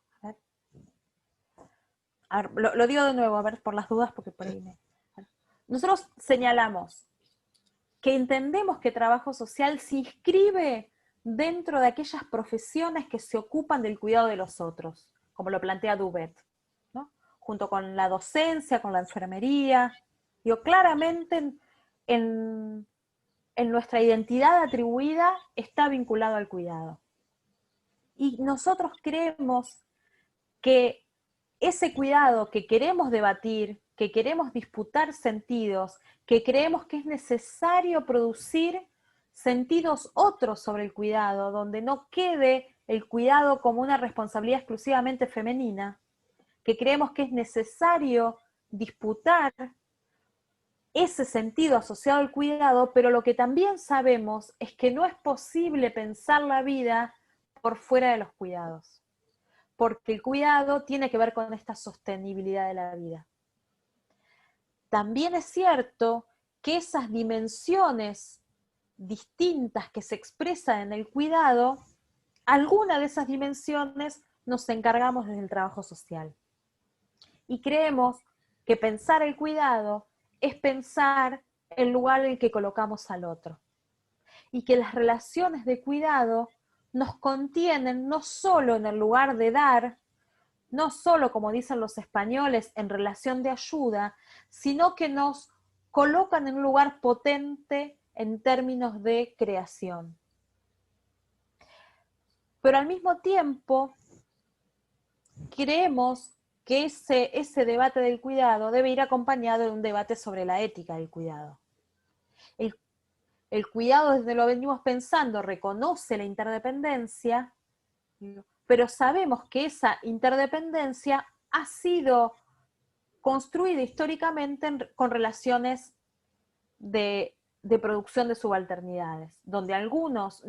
Speaker 1: A ver, lo digo de nuevo, a ver, por las dudas, porque por ahí Nosotros señalamos que entendemos que trabajo social se inscribe dentro de aquellas profesiones que se ocupan del cuidado de los otros. como lo plantea Dubet, ¿no? Junto con la docencia, con la enfermería. Digo, claramente en nuestra identidad atribuida está vinculado al cuidado. Y nosotros creemos que ese cuidado que queremos debatir, que queremos disputar sentidos, que creemos que es necesario producir sentidos otros sobre el cuidado, donde no quede el cuidado como una responsabilidad exclusivamente femenina, que creemos que es necesario disputar ese sentido asociado al cuidado, pero lo que también sabemos es que no es posible pensar la vida por fuera de los cuidados, porque el cuidado tiene que ver con esta sostenibilidad de la vida. También es cierto que esas dimensiones distintas que se expresan en el cuidado, alguna de esas dimensiones nos encargamos desde el trabajo social. Y creemos que pensar el cuidado es pensar el lugar en el que colocamos al otro. Y que las relaciones de cuidado nos contienen no solo en el lugar de dar, no solo, como dicen los españoles, en relación de ayuda, sino que nos colocan en un lugar potente en términos de creación. Pero al mismo tiempo, creemos que ese debate del cuidado debe ir acompañado de un debate sobre la ética del cuidado. El cuidado, desde lo venimos pensando, reconoce la interdependencia, pero sabemos que esa interdependencia ha sido construida históricamente con relaciones de producción de subalternidades, donde algunos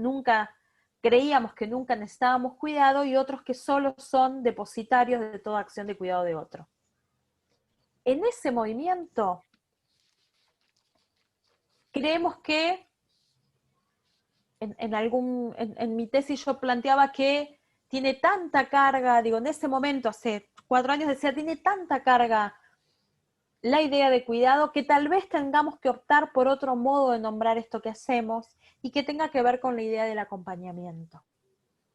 Speaker 1: creíamos que nunca necesitábamos cuidado y otros que solo son depositarios de toda acción de cuidado de otro. En ese movimiento, creemos que en mi tesis yo planteaba que tiene tanta carga, digo, en ese momento, hace 4 años decía, tiene tanta carga la idea de cuidado que tal vez tengamos que optar por otro modo de nombrar esto que hacemos y que tenga que ver con la idea del acompañamiento,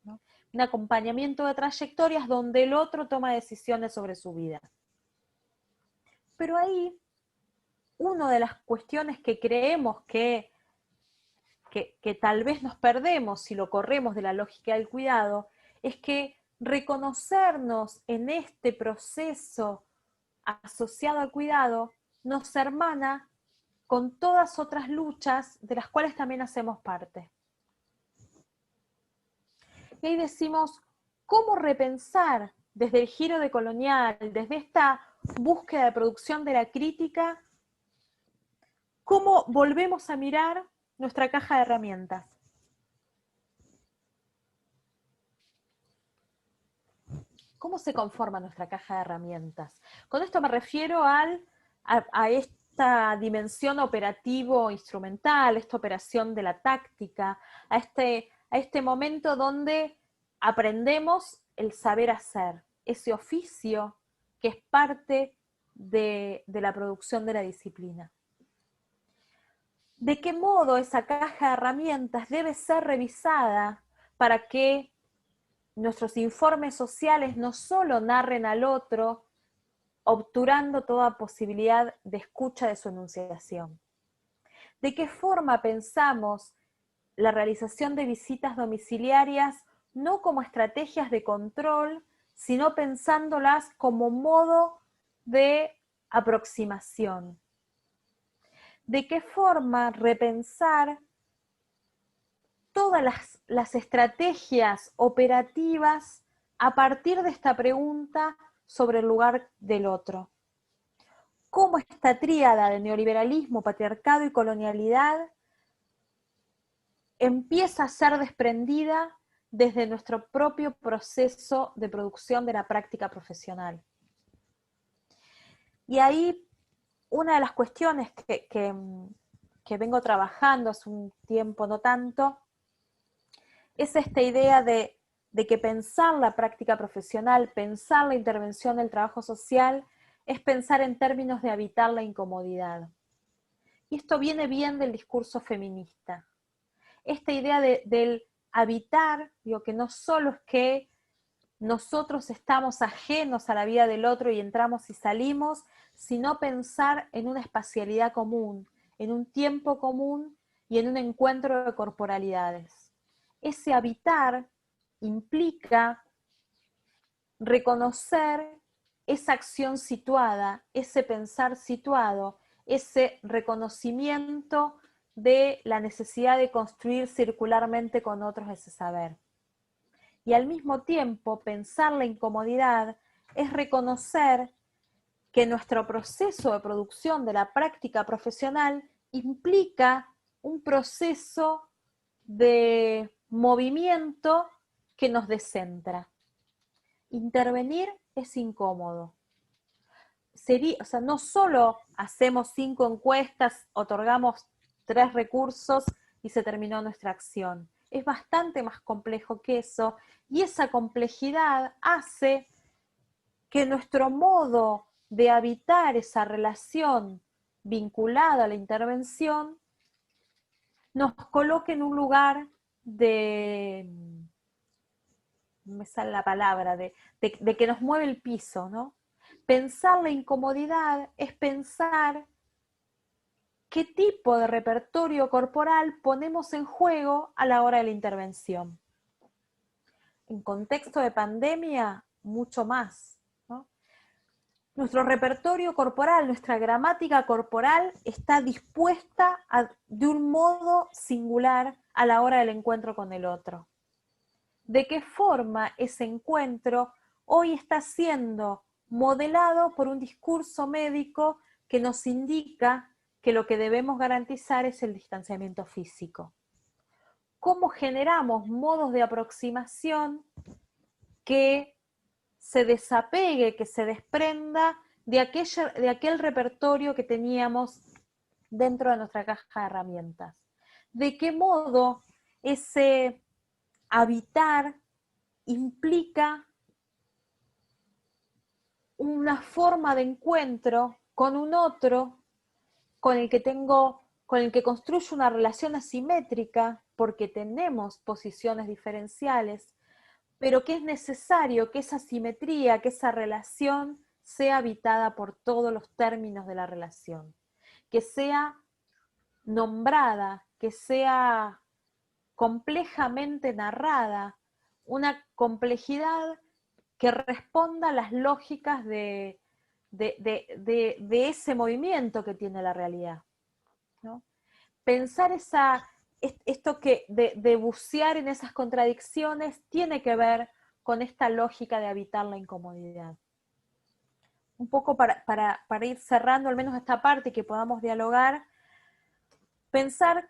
Speaker 1: ¿no? Un acompañamiento de trayectorias donde el otro toma decisiones sobre su vida. Pero ahí, una de las cuestiones que creemos que tal vez nos perdemos si lo corremos de la lógica del cuidado, es que reconocernos en este proceso asociado al cuidado nos hermana con todas otras luchas de las cuales también hacemos parte. Y ahí decimos, ¿cómo repensar desde el giro decolonial, desde esta búsqueda de producción de la crítica, cómo volvemos a mirar nuestra caja de herramientas? ¿Cómo se conforma nuestra caja de herramientas? Con esto me refiero a esta dimensión operativo-instrumental, esta operación de la táctica, a este momento donde aprendemos el saber hacer, ese oficio que es parte de la producción de la disciplina. ¿De qué modo esa caja de herramientas debe ser revisada para que nuestros informes sociales no solo narren al otro, obturando toda posibilidad de escucha de su enunciación? ¿De qué forma pensamos la realización de visitas domiciliarias no como estrategias de control, sino pensándolas como modo de aproximación? ¿De qué forma repensar todas las estrategias operativas a partir de esta pregunta sobre el lugar del otro? ¿Cómo esta tríada de neoliberalismo, patriarcado y colonialidad empieza a ser desprendida desde nuestro propio proceso de producción de la práctica profesional? Y ahí una de las cuestiones que vengo trabajando hace un tiempo, no tanto, es esta idea de que pensar la práctica profesional, pensar la intervención del trabajo social, es pensar en términos de habitar la incomodidad. Y esto viene bien del discurso feminista. Esta idea del habitar, digo, que no solo es que nosotros estamos ajenos a la vida del otro y entramos y salimos, sino pensar en una espacialidad común, en un tiempo común y en un encuentro de corporalidades. Ese habitar implica reconocer esa acción situada, ese pensar situado, ese reconocimiento de la necesidad de construir circularmente con otros ese saber. Y al mismo tiempo, pensar la incomodidad es reconocer que nuestro proceso de producción de la práctica profesional implica un proceso de movimiento que nos descentra. Intervenir es incómodo. O sea, no solo hacemos 5 encuestas, otorgamos 3 recursos y se terminó nuestra acción. Es bastante más complejo que eso, y esa complejidad hace que nuestro modo de habitar esa relación vinculada a la intervención nos coloque en un lugar de, no me sale la palabra, de que nos mueve el piso, ¿no? Pensar la incomodidad es pensar qué tipo de repertorio corporal ponemos en juego a la hora de la intervención. En contexto de pandemia, mucho más, ¿no? Nuestro repertorio corporal, nuestra gramática corporal está dispuesta de un modo singular a la hora del encuentro con el otro. ¿De qué forma ese encuentro hoy está siendo modelado por un discurso médico que nos indica que lo que debemos garantizar es el distanciamiento físico? ¿Cómo generamos modos de aproximación que se desapegue, que se desprenda de aquel repertorio que teníamos dentro de nuestra caja de herramientas? ¿De qué modo ese habitar implica una forma de encuentro con un otro con el que construyo una relación asimétrica porque tenemos posiciones diferenciales, pero que es necesario que esa simetría, que esa relación sea habitada por todos los términos de la relación, que sea nombrada, que sea complejamente narrada, una complejidad que responda a las lógicas de ese movimiento que tiene la realidad, ¿no? Pensar esto de bucear en esas contradicciones tiene que ver con esta lógica de habitar la incomodidad. Un poco para ir cerrando al menos esta parte y que podamos dialogar, pensar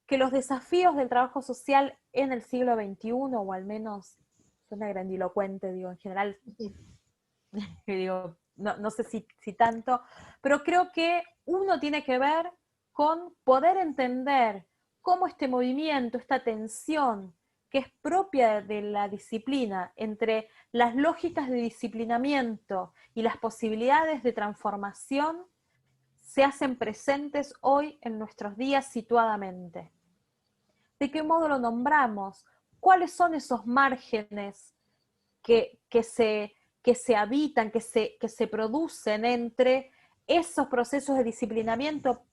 Speaker 1: que los desafíos del trabajo social en el siglo XXI, o al menos suena grandilocuente, digo, en general, digo, no sé si tanto, pero creo que uno tiene que ver con poder entender cómo este movimiento, esta tensión que es propia de la disciplina entre las lógicas de disciplinamiento y las posibilidades de transformación se hacen presentes hoy en nuestros días situadamente. ¿De qué modo lo nombramos? ¿Cuáles son esos márgenes que se habitan, que se producen entre esos procesos de disciplinamiento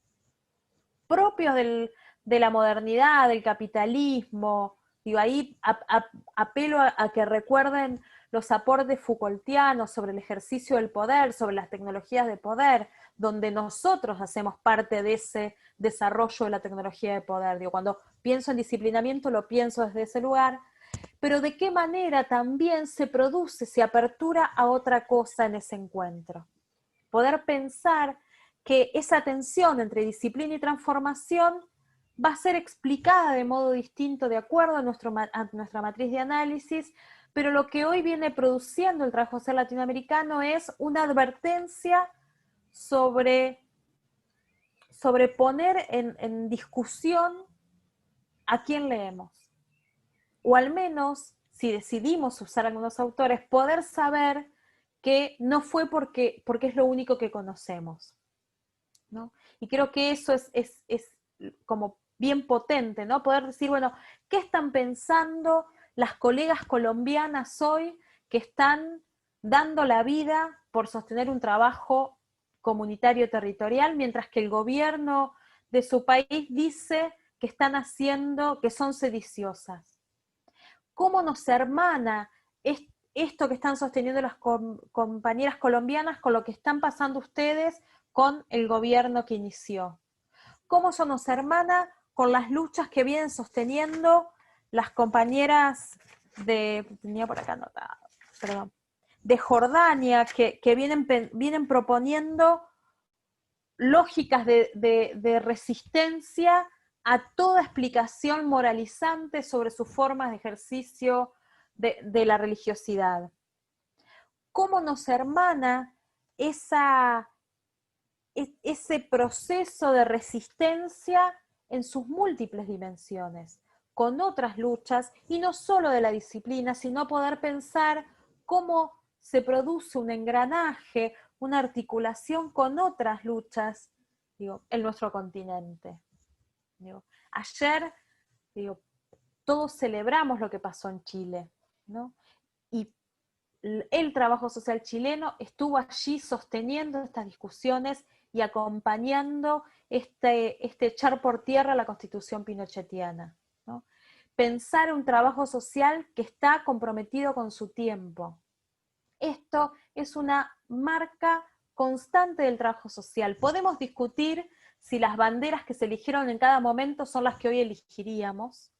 Speaker 1: propios de la modernidad, del capitalismo? Digo, ahí apelo a que recuerden los aportes Foucaultianos sobre el ejercicio del poder, sobre las tecnologías de poder, donde nosotros hacemos parte de ese desarrollo de la tecnología de poder. Digo, cuando pienso en disciplinamiento lo pienso desde ese lugar, pero de qué manera también se produce, se apertura a otra cosa en ese encuentro. Poder pensar que esa tensión entre disciplina y transformación va a ser explicada de modo distinto de acuerdo a nuestra matriz de análisis, pero lo que hoy viene produciendo el trabajo social latinoamericano es una advertencia sobre poner en discusión a quién leemos. O al menos, si decidimos usar algunos autores, poder saber que no fue porque es lo único que conocemos, ¿no? Y creo que eso es como bien potente, ¿no? Poder decir, bueno, ¿qué están pensando las colegas colombianas hoy que están dando la vida por sostener un trabajo comunitario territorial, mientras que el gobierno de su país dice que están haciendo, que son sediciosas. ¿Cómo nos hermana esto que están sosteniendo las compañeras colombianas con lo que están pasando ustedes con el gobierno que inició? ¿Cómo eso nos hermana con las luchas que vienen sosteniendo las compañeras tenía por acá anotado, perdón, de Jordania, que vienen proponiendo lógicas de resistencia a toda explicación moralizante sobre sus formas de ejercicio de la religiosidad? ¿Cómo nos hermana ese proceso de resistencia en sus múltiples dimensiones, con otras luchas, y no solo de la disciplina, sino poder pensar cómo se produce un engranaje, una articulación con otras luchas, en nuestro continente? Ayer, todos celebramos lo que pasó en Chile, ¿no? Y el trabajo social chileno estuvo allí sosteniendo estas discusiones y acompañando este echar por tierra la Constitución pinochetiana, ¿no? Pensar un trabajo social que está comprometido con su tiempo. Esto es una marca constante del trabajo social. Podemos discutir si las banderas que se eligieron en cada momento son las que hoy elegiríamos,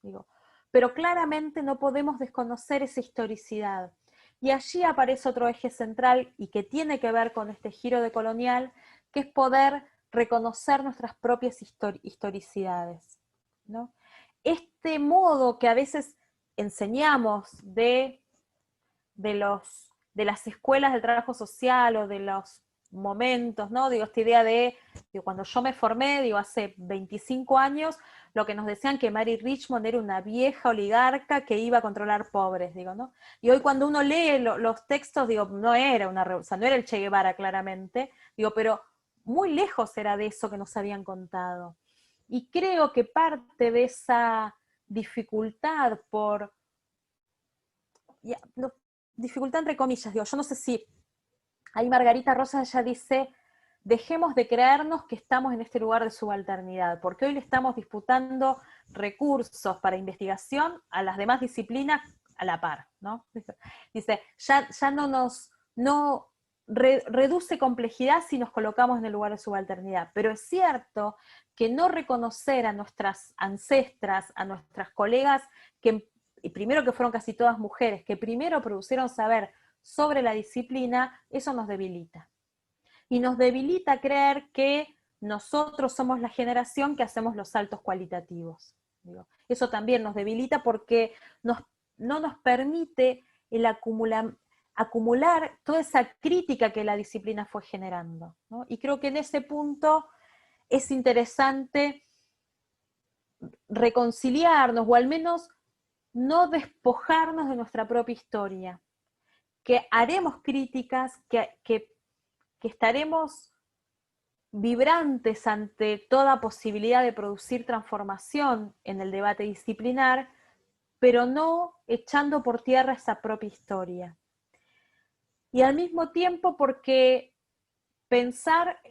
Speaker 1: pero claramente no podemos desconocer esa historicidad. Y allí aparece otro eje central y que tiene que ver con este giro decolonial, que es poder reconocer nuestras propias historicidades, ¿no? Este modo que a veces enseñamos de las escuelas del trabajo social o de los momentos, ¿no? Esta idea de cuando yo me formé, hace 25 años, lo que nos decían que Mary Richmond era una vieja oligarca que iba a controlar pobres, ¿no? Y hoy cuando uno lee los textos, no era no era el Che Guevara claramente, pero muy lejos era de eso que nos habían contado. Y creo que parte de esa dificultad dificultad entre comillas, yo no sé si ahí Margarita Rosa ya dice, dejemos de creernos que estamos en este lugar de subalternidad, porque hoy le estamos disputando recursos para investigación a las demás disciplinas a la par, ¿no? Dice, ya no reduce complejidad si nos colocamos en el lugar de subalternidad, pero es cierto que no reconocer a nuestras ancestras, a nuestras colegas, y primero que fueron casi todas mujeres, que primero producieron saber sobre la disciplina, eso nos debilita. Y nos debilita creer que nosotros somos la generación que hacemos los saltos cualitativos. Eso también nos debilita porque no nos permite el acumular toda esa crítica que la disciplina fue generando, ¿no? Y creo que en ese punto es interesante reconciliarnos, o al menos no despojarnos de nuestra propia historia, que haremos críticas, que estaremos vibrantes ante toda posibilidad de producir transformación en el debate disciplinar, pero no echando por tierra esa propia historia. Y al mismo tiempo porque pensar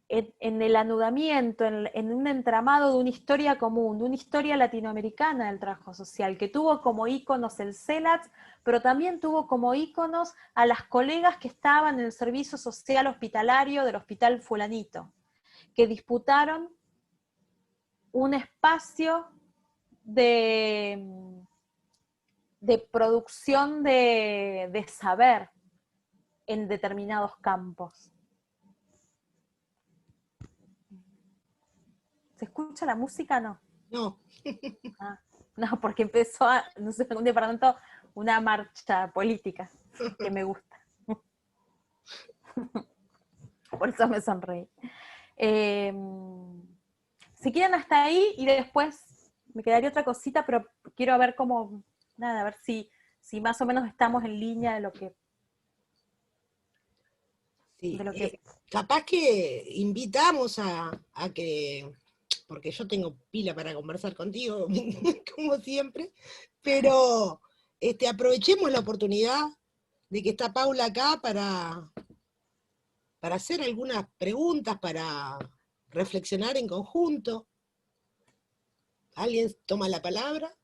Speaker 1: en el anudamiento, en un entramado de una historia común, de una historia latinoamericana del trabajo social, que tuvo como íconos el CELATS, pero también tuvo como íconos a las colegas que estaban en el servicio social hospitalario del Hospital Fulanito, que disputaron un espacio de producción de saber en determinados campos. ¿Se escucha la música? No.
Speaker 2: No.
Speaker 1: No, porque empezó, no sé, un departamento, una marcha política que me gusta. Por eso me sonreí. Si quieren hasta ahí y después me quedaría otra cosita, pero quiero ver cómo, a ver si más o menos estamos en línea de lo que...
Speaker 2: Sí, capaz que invitamos a que, porque yo tengo pila para conversar contigo, como siempre, pero aprovechemos la oportunidad de que está Paula acá para hacer algunas preguntas, para reflexionar en conjunto. ¿Alguien toma la palabra?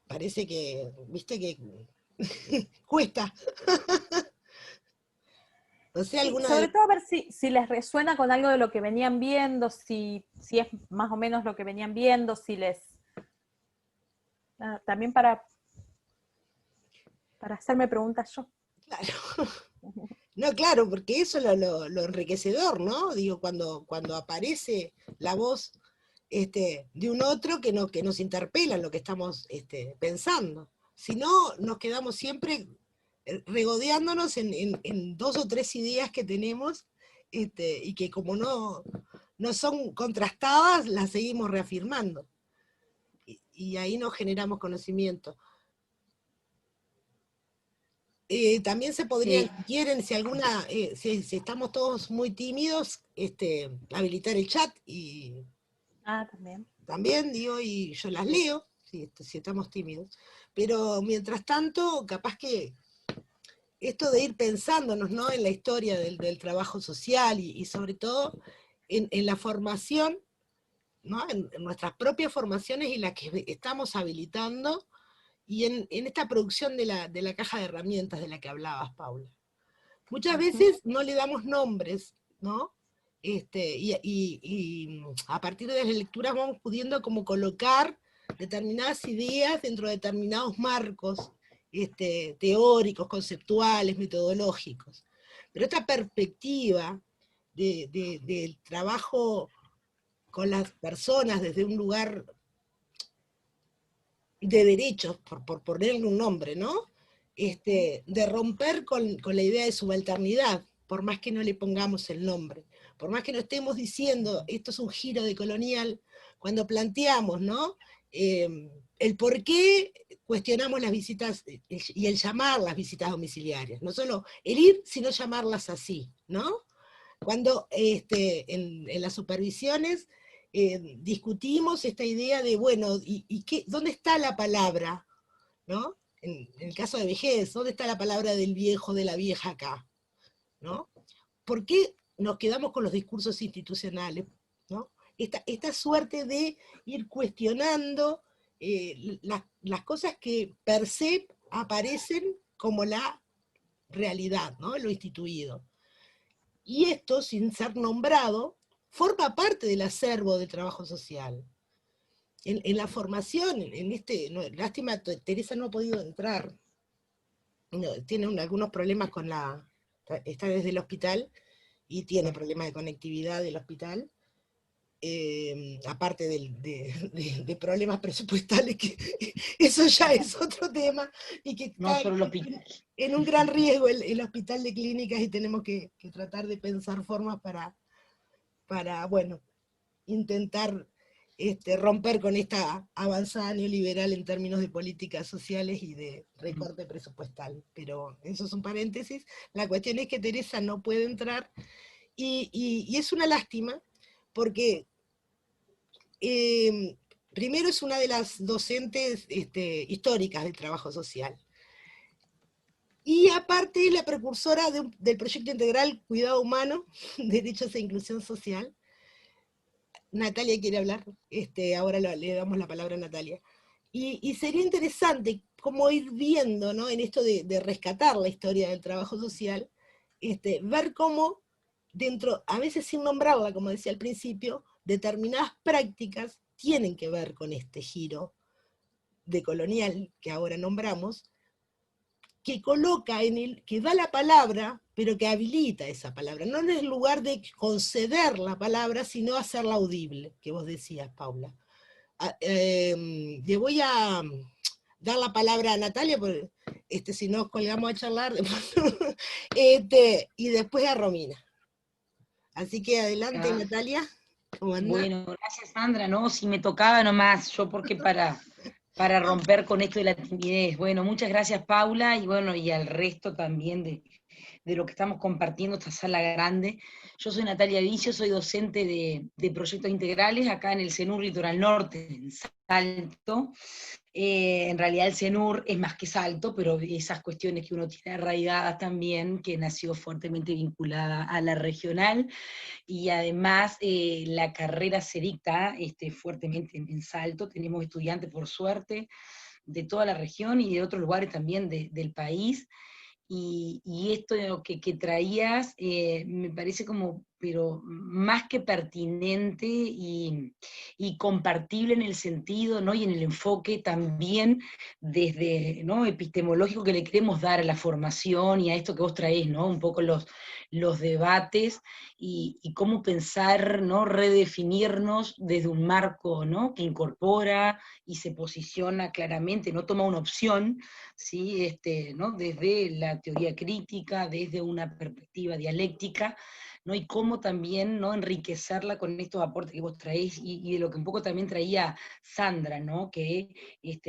Speaker 2: Parece que, viste que cuesta. No sé,
Speaker 1: Sí,
Speaker 2: alguna de
Speaker 1: sobre
Speaker 2: las...
Speaker 1: todo a ver si les resuena con algo de lo que venían viendo, si es más o menos lo que venían viendo, si les... también para hacerme preguntas yo.
Speaker 2: Claro. No, claro, porque eso es lo enriquecedor, ¿no? Digo, cuando aparece la voz de un otro que nos interpela en lo que estamos pensando. Si no, nos quedamos siempre regodeándonos en dos o tres ideas que tenemos, y que como no son contrastadas, las seguimos reafirmando. Y ahí nos generamos conocimiento. También se podría,
Speaker 3: Sí.
Speaker 2: si quieren, si estamos todos muy tímidos, habilitar el chat y también digo, y yo las leo, si estamos tímidos. Pero mientras tanto, capaz que esto de ir pensándonos, ¿no?, en la historia del trabajo social y sobre todo en la formación, ¿no?, en nuestras propias formaciones y las que estamos habilitando, y en esta producción de la caja de herramientas de la que hablabas, Paula. Muchas veces no le damos nombres, ¿no? Y a partir de las lecturas vamos pudiendo como colocar determinadas ideas dentro de determinados marcos teóricos, conceptuales, metodológicos. Pero esta perspectiva del trabajo con las personas desde un lugar de derechos, por ponerle un nombre, ¿no? De romper con la idea de subalternidad, por más que no le pongamos el nombre, por más que no estemos diciendo esto es un giro de colonial, cuando planteamos, ¿no?, el por qué cuestionamos las visitas y el llamar las visitas domiciliarias, no solo el ir, sino llamarlas así, ¿no? Cuando en las supervisiones discutimos esta idea de, bueno, ¿dónde está la palabra? ¿No? En el caso de vejez, ¿dónde está la palabra del viejo, de la vieja acá? ¿No? ¿Por qué nos quedamos con los discursos institucionales? ¿No? Esta suerte de ir cuestionando las cosas que per se aparecen como la realidad, ¿no?, lo instituido. Y esto, sin ser nombrado, forma parte del acervo del trabajo social. En la formación, lástima, Teresa no ha podido entrar, tiene algunos problemas está desde el hospital, y tiene problemas de conectividad del hospital, aparte de problemas presupuestales, que eso ya es otro tema, y que
Speaker 3: No
Speaker 2: está
Speaker 3: solo el hospital.
Speaker 2: en un gran riesgo el hospital de clínicas, y tenemos que tratar de pensar formas para bueno, intentar romper con esta avanzada neoliberal en términos de políticas sociales y de recorte presupuestal. Pero eso es un paréntesis. La cuestión es que Teresa no puede entrar, y es una lástima, porque primero es una de las docentes históricas del trabajo social, y aparte es la precursora del proyecto integral Cuidado Humano, Derechos e Inclusión Social. Natalia quiere hablar, ahora le damos la palabra a Natalia. Y sería interesante cómo ir viendo, ¿no?, en esto de rescatar la historia del trabajo social, ver cómo dentro, a veces sin nombrarla, como decía al principio, determinadas prácticas tienen que ver con este giro decolonial que ahora nombramos, que coloca que da la palabra, pero que habilita esa palabra, no en el lugar de conceder la palabra, sino hacerla audible, que vos decías, Paula. Le voy a dar la palabra a Natalia, porque si no colgamos a charlar, y después a Romina. Así que adelante, Natalia. ¿Cómo anda?
Speaker 3: Bueno, gracias, Sandra, ¿no? Si me tocaba nomás, yo porque para romper con esto de la timidez. Bueno, muchas gracias, Paula, y bueno, y al resto también de lo que estamos compartiendo esta sala grande. Yo soy Natalia Vicio, soy docente de proyectos integrales acá en el CENUR Litoral Norte, en Salto. En realidad el CENUR es más que Salto, pero esas cuestiones que uno tiene arraigadas también, que nació fuertemente vinculada a la regional, y además la carrera se dicta fuertemente en Salto. Tenemos estudiantes, por suerte, de toda la región y de otros lugares también del país. Y esto de lo que traías me parece como, pero más que pertinente y compartible en el sentido, ¿no? Y en el enfoque también desde, ¿no? epistemológico que le queremos dar a la formación y a esto que vos traés, ¿no? Un poco los debates y cómo pensar, ¿no? Redefinirnos desde un marco, ¿no? Que incorpora y se posiciona claramente, no toma una opción, ¿sí? ¿No? Desde la teoría crítica, desde una perspectiva dialéctica, ¿no? Y cómo también, ¿no? enriquecerla con estos aportes que vos traéis y de lo que un poco también traía Sandra, ¿no? Que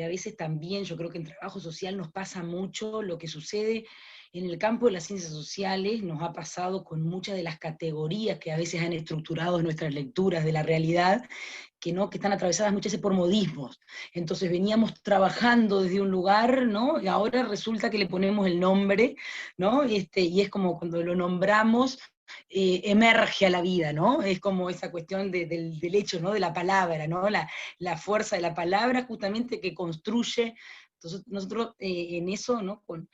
Speaker 3: a veces también yo creo que en trabajo social nos pasa mucho lo que sucede en el campo de las ciencias sociales, nos ha pasado con muchas de las categorías que a veces han estructurado nuestras lecturas de la realidad, que no, que están atravesadas muchas veces por modismos. Entonces veníamos trabajando desde un lugar, ¿no? Y ahora resulta que le ponemos el nombre, ¿no? Y es como cuando lo nombramos, emerge a la vida, ¿no? Es como esa cuestión del hecho, ¿no? De la palabra, ¿no? La fuerza de la palabra justamente que construye. Entonces nosotros en eso, ¿no? Con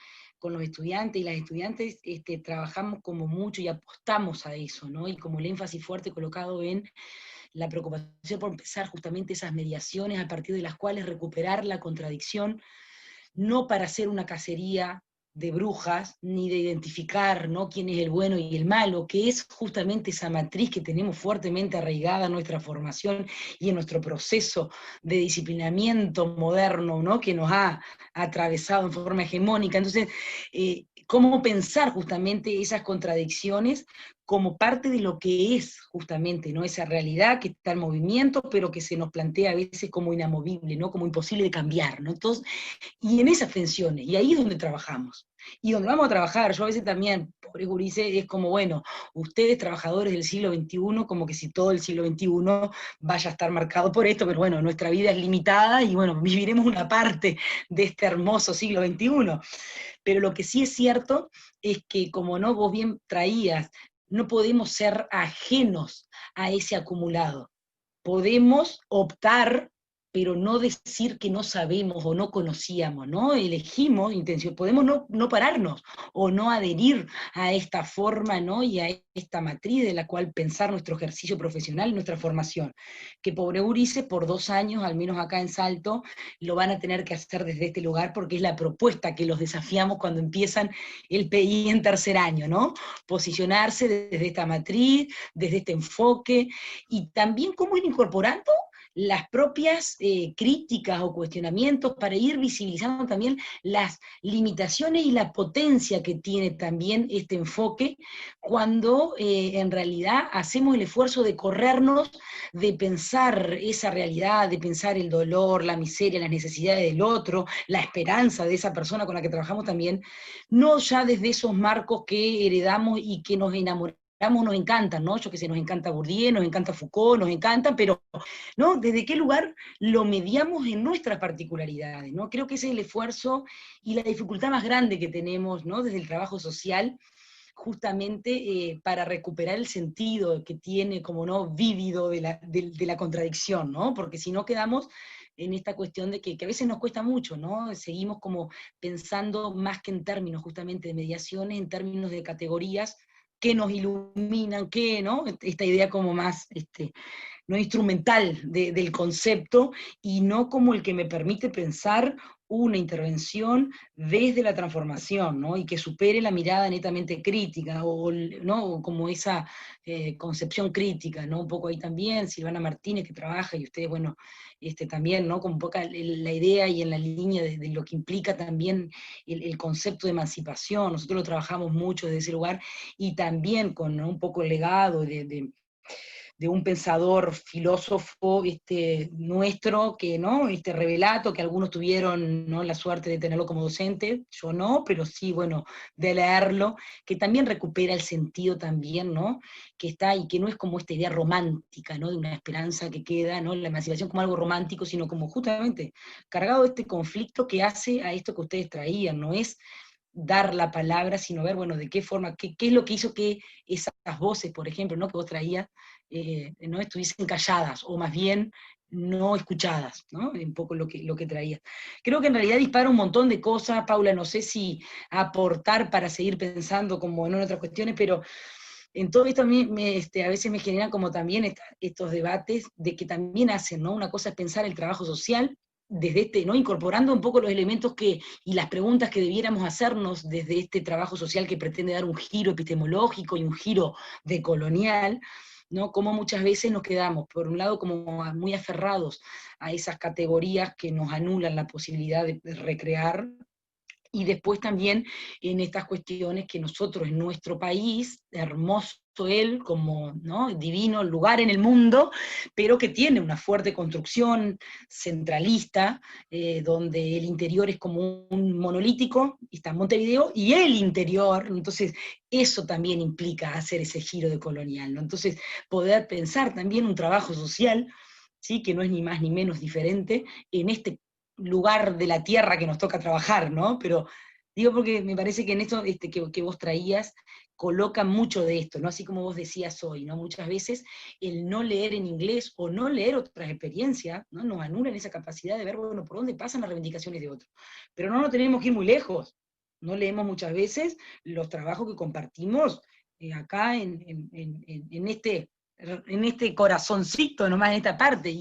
Speaker 3: los estudiantes y las estudiantes trabajamos como mucho y apostamos a eso, ¿no? Y como el énfasis fuerte colocado en la preocupación por empezar justamente esas mediaciones a partir de las cuales recuperar la contradicción, no para hacer una cacería de brujas, ni de identificar, ¿no? quién es el bueno y el malo, que es justamente esa matriz que tenemos fuertemente arraigada en nuestra formación y en nuestro proceso de disciplinamiento moderno, ¿no? que nos ha atravesado en forma hegemónica. Entonces, ¿cómo pensar justamente esas contradicciones como parte de lo que es justamente, ¿no? esa realidad que está en movimiento, pero que se nos plantea a veces como inamovible, ¿no? como imposible de cambiar, ¿no? Entonces, y en esas tensiones, y ahí es donde trabajamos. Y donde vamos a trabajar, yo a veces también, pobre gurice, es como, bueno, ustedes trabajadores del siglo XXI, como que si todo el siglo XXI vaya a estar marcado por esto, pero bueno, nuestra vida es limitada y bueno, viviremos una parte de este hermoso siglo XXI. Pero lo que sí es cierto es que, como no vos bien traías, no podemos ser ajenos a ese acumulado. Podemos optar, pero no decir que no sabemos o no conocíamos, ¿no? Elegimos intención, podemos no pararnos o no adherir a esta forma, ¿no? Y a esta matriz de la cual pensar nuestro ejercicio profesional y nuestra formación. Que pobre Urice, por 2 años, al menos acá en Salto, lo van a tener que hacer desde este lugar porque es la propuesta que los desafiamos cuando empiezan el PI en tercer año, ¿no? Posicionarse desde esta matriz, desde este enfoque, y también cómo ir incorporando las propias críticas o cuestionamientos para ir visibilizando también las limitaciones y la potencia que tiene también este enfoque cuando en realidad hacemos el esfuerzo de corrernos, de pensar esa realidad, de pensar el dolor, la miseria, las necesidades del otro, la esperanza de esa persona con la que trabajamos también, no ya desde esos marcos que heredamos y que nos enamoramos, nos encantan, ¿no? Yo que sé, nos encanta Bourdieu, nos encanta Foucault, nos encantan, pero, ¿no? ¿Desde qué lugar lo mediamos en nuestras particularidades, ¿no? Creo que ese es el esfuerzo y la dificultad más grande que tenemos, ¿no? Desde el trabajo social, justamente para recuperar el sentido que tiene, como no, vívido de la contradicción, ¿no? Porque si no quedamos en esta cuestión de que a veces nos cuesta mucho, ¿no? Seguimos como pensando más que en términos justamente de mediaciones, en términos de categorías que nos iluminan, que, ¿no? Esta idea como más no instrumental del concepto y no como el que me permite pensar una intervención desde la transformación, ¿no? Y que supere la mirada netamente crítica, ¿no? Como esa concepción crítica, ¿no? Un poco ahí también, Silvana Martínez que trabaja, y ustedes, bueno, también, ¿no? Con un poco la idea y en la línea de lo que implica también el concepto de emancipación, nosotros lo trabajamos mucho desde ese lugar, y también con, ¿no? un poco el legado de un pensador, filósofo nuestro, que, ¿no? Revelato, que algunos tuvieron, ¿no?, la suerte de tenerlo como docente, yo no, pero sí, bueno, de leerlo, que también recupera el sentido también, ¿no?, que está, y que no es como esta idea romántica, ¿no?, de una esperanza que queda, ¿no?, la emancipación como algo romántico, sino como justamente cargado de este conflicto que hace a esto que ustedes traían, no es dar la palabra, sino ver, bueno, de qué forma, qué es lo que hizo que esas voces, por ejemplo, ¿no?, que vos traías, no estuviesen calladas, o más bien no escuchadas, ¿no? Un poco lo que traías. Creo que en realidad dispara un montón de cosas, Paula, no sé si aportar para seguir pensando como en otras cuestiones, pero en todo esto a mí a veces me generan como también estos debates de que también hacen, ¿no? Una cosa es pensar el trabajo social desde ¿no?, incorporando un poco los elementos y las preguntas que debiéramos hacernos desde este trabajo social que pretende dar un giro epistemológico y un giro decolonial, ¿no? Como muchas veces nos quedamos, por un lado, como muy aferrados a esas categorías que nos anulan la posibilidad de recrear, y después también en estas cuestiones que nosotros en nuestro país, hermoso él, como, ¿no?, divino lugar en el mundo, pero que tiene una fuerte construcción centralista, donde el interior es como un monolítico, y está Montevideo, y el interior, entonces eso también implica hacer ese giro de colonial, ¿no? Entonces poder pensar también un trabajo social, ¿sí?, que no es ni más ni menos diferente en este lugar de la tierra que nos toca trabajar, ¿no? Pero digo porque me parece que en esto que vos traías coloca mucho de esto, ¿no? Así como vos decías hoy, ¿no? Muchas veces el no leer en inglés o no leer otras experiencias, ¿no?, nos anulan esa capacidad de ver, bueno, por dónde pasan las reivindicaciones de otros. Pero no nos tenemos que ir muy lejos. No leemos muchas veces los trabajos que compartimos acá en este corazoncito, nomás en esta parte,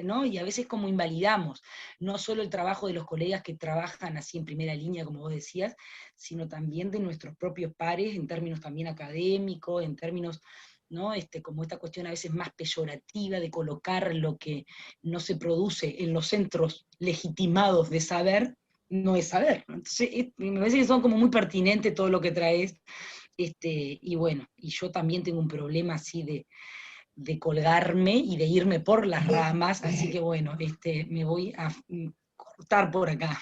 Speaker 3: ¿no? Y a veces como invalidamos, no solo el trabajo de los colegas que trabajan así en primera línea, como vos decías, sino también de nuestros propios pares, en términos también académicos, en términos, ¿no?, como esta cuestión a veces más peyorativa de colocar lo que no se produce en los centros legitimados de saber, no es saber, ¿no? Entonces, me parece que son como muy pertinentes todo lo que traes, y bueno, y yo también tengo un problema así de colgarme y de irme por las ramas, así que bueno, me voy a cortar por acá.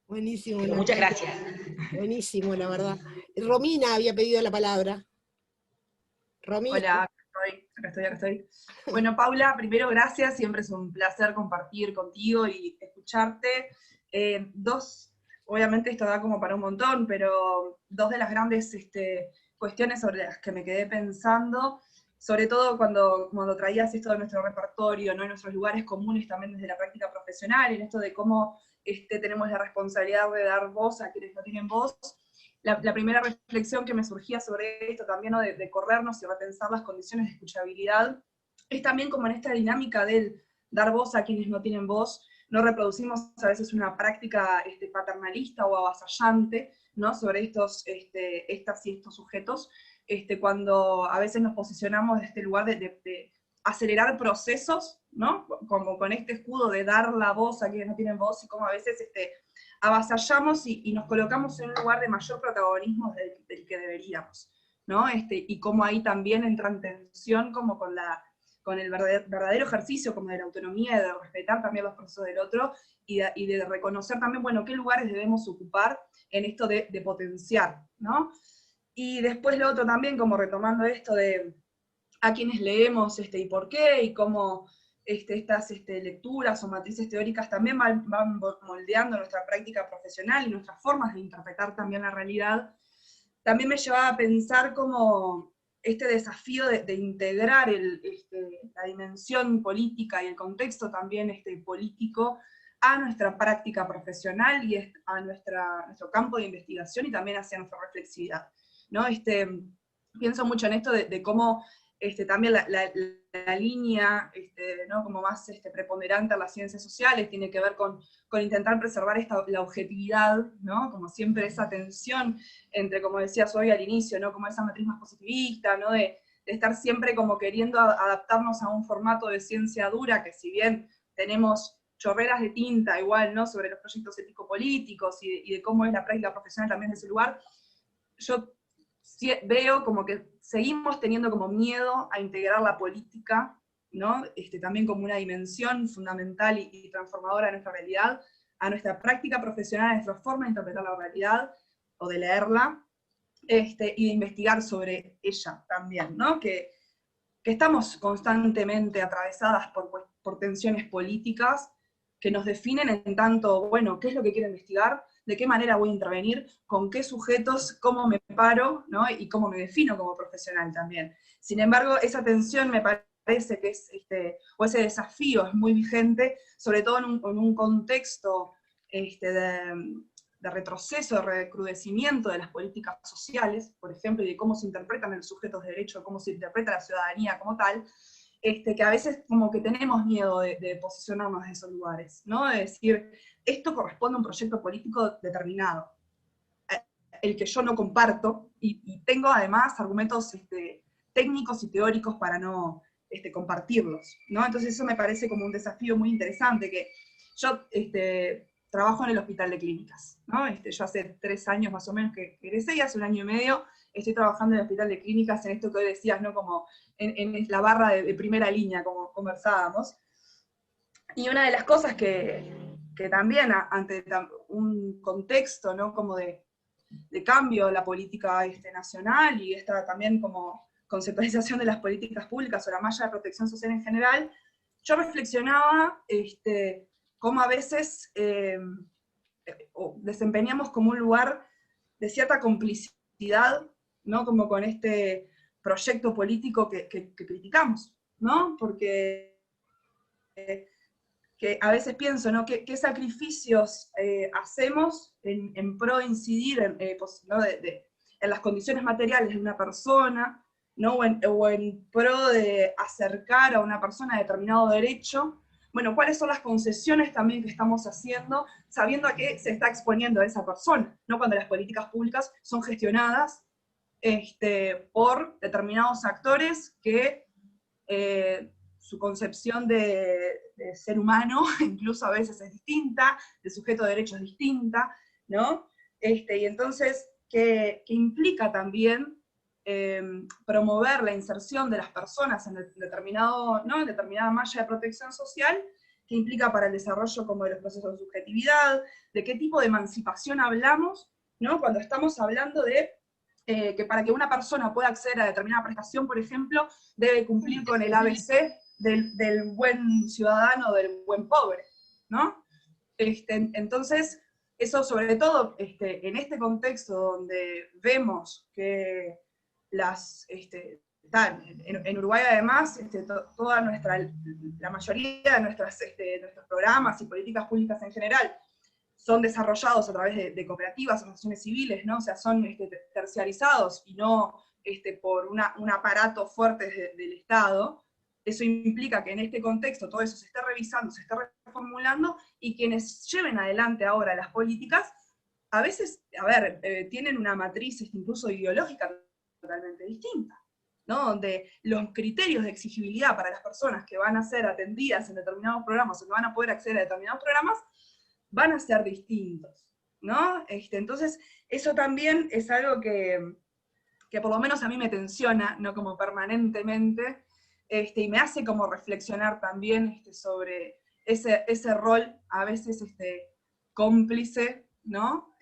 Speaker 2: Buenísimo,
Speaker 3: Pero muchas
Speaker 2: Natalia.
Speaker 3: gracias.
Speaker 2: Buenísimo, la verdad. Romina había pedido la palabra. Romina.
Speaker 4: Hola, acá estoy. Bueno, Paula, primero gracias, siempre es un placer compartir contigo y escucharte. Obviamente esto da como para un montón, pero dos de las grandes cuestiones sobre las que me quedé pensando, sobre todo cuando traías esto de nuestro repertorio, ¿no?, en nuestros lugares comunes también desde la práctica profesional, en esto de cómo tenemos la responsabilidad de dar voz a quienes no tienen voz. La primera reflexión que me surgía sobre esto también, ¿no?, de corrernos y repensar las condiciones de escuchabilidad, es también como en esta dinámica del dar voz a quienes no tienen voz, no reproducimos a veces una práctica paternalista o avasallante, ¿no?, sobre estas y estos sujetos, cuando a veces nos posicionamos desde este lugar de acelerar procesos, ¿no?, como con este escudo de dar la voz a quienes no tienen voz, y como a veces avasallamos y nos colocamos en un lugar de mayor protagonismo del que deberíamos, ¿no? Y como ahí también entra en tensión como con el verdadero ejercicio como de la autonomía, de respetar también los procesos del otro, y de reconocer también, bueno, qué lugares debemos ocupar en esto de potenciar, ¿no? Y después lo otro también, como retomando esto de a quienes leemos y por qué, y cómo estas lecturas o matrices teóricas también van moldeando nuestra práctica profesional y nuestras formas de interpretar también la realidad, también me llevaba a pensar como este desafío de integrar la dimensión política y el contexto también político a nuestra práctica profesional y a nuestro campo de investigación y también hacia nuestra reflexividad, ¿no? Pienso mucho en esto de cómo también la línea ¿no?, como más preponderante a las ciencias sociales tiene que ver con intentar preservar la objetividad, ¿no?, como siempre esa tensión entre, como decías hoy al inicio, ¿no?, como esa matriz más positivista, ¿no?, de estar siempre como queriendo adaptarnos a un formato de ciencia dura, que si bien tenemos chorreras de tinta igual, ¿no?, sobre los proyectos ético-políticos y de cómo es la práctica profesional también de ese lugar, yo veo como que seguimos teniendo como miedo a integrar la política, ¿no? También como una dimensión fundamental y transformadora de nuestra realidad, a nuestra práctica profesional, a nuestra forma de interpretar la realidad, o de leerla, y de investigar sobre ella también, ¿no? Que estamos constantemente atravesadas por tensiones políticas que nos definen en tanto, bueno, ¿qué es lo que quiero investigar? ¿De qué manera voy a intervenir? ¿Con qué sujetos? ¿Cómo me paro? ¿No? Y cómo me defino como profesional también. Sin embargo, esa tensión me parece que es, o ese desafío es muy vigente, sobre todo en un contexto de retroceso, de recrudecimiento de las políticas sociales, por ejemplo, y de cómo se interpretan los sujetos de derecho, cómo se interpreta la ciudadanía como tal, que a veces como que tenemos miedo de posicionarnos en esos lugares, ¿no? De decir, esto corresponde a un proyecto político determinado, el que yo no comparto, y tengo además argumentos técnicos y teóricos para no compartirlos, ¿no? Entonces eso me parece como un desafío muy interesante, que yo trabajo en el Hospital de Clínicas, ¿no? Yo hace 3 años más o menos que egresé, y hace 1 año y medio estoy trabajando en el Hospital de Clínicas, en esto que hoy decías, ¿no? Como en la barra de primera línea, como conversábamos. Y una de las cosas que también, ante un contexto, ¿no? Como de cambio de la política nacional, y esta también como conceptualización de las políticas públicas o la malla de protección social en general, yo reflexionaba cómo a veces desempeñamos como un lugar de cierta complicidad, ¿no? Como con este proyecto político que criticamos, ¿no? Porque que a veces pienso, ¿no? ¿Qué sacrificios hacemos en pro de incidir ¿no? en las condiciones materiales de una persona, ¿no? o en pro de acercar a una persona a determinado derecho? Bueno, ¿cuáles son las concesiones también que estamos haciendo, sabiendo a qué se está exponiendo a esa persona, ¿no? Cuando las políticas públicas son gestionadas por determinados actores que su concepción de ser humano incluso a veces es distinta, de sujeto de derechos es distinta, ¿no? Y entonces, ¿qué implica también promover la inserción de las personas en determinada malla de protección social? ¿Qué implica para el desarrollo como de los procesos de subjetividad? ¿De qué tipo de emancipación hablamos, ¿no? Cuando estamos hablando de que para que una persona pueda acceder a determinada prestación, por ejemplo, debe cumplir con el ABC del buen ciudadano, del buen pobre, ¿no? Entonces, eso sobre todo en este contexto donde vemos que en Uruguay además, toda la mayoría de nuestros programas y políticas públicas en general son desarrollados a través de cooperativas, asociaciones civiles, ¿no? O sea, son terciarizados y no por un aparato fuerte del Estado. Eso implica que en este contexto todo eso se esté revisando, se esté reformulando, y quienes lleven adelante ahora las políticas, a veces, tienen una matriz incluso ideológica totalmente distinta, ¿no? Donde los criterios de exigibilidad para las personas que van a ser atendidas en determinados programas, o que van a poder acceder a determinados programas, van a ser distintos, ¿no? Entonces, eso también es algo que por lo menos a mí me tensiona, ¿no? Como permanentemente, y me hace como reflexionar también sobre ese rol a veces cómplice, ¿no?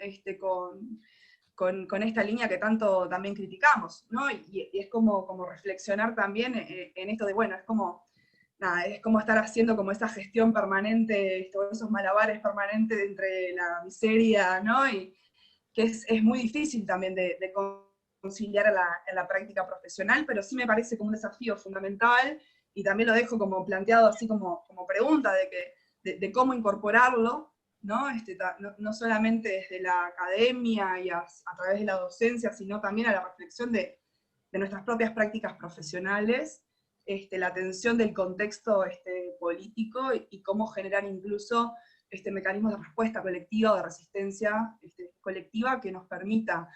Speaker 4: Con esta línea que tanto también criticamos, ¿no? Y es como reflexionar también en esto de, bueno, es como estar haciendo como esa gestión permanente, esos malabares permanentes entre la miseria, ¿no? Y que es muy difícil también de conciliar en la práctica profesional, pero sí me parece como un desafío fundamental, y también lo dejo como planteado así como pregunta de cómo incorporarlo, ¿no? No solamente desde la academia y a través de la docencia, sino también a la reflexión de nuestras propias prácticas profesionales, la atención del contexto político, y cómo generar incluso mecanismos de respuesta colectiva o de resistencia colectiva que nos permita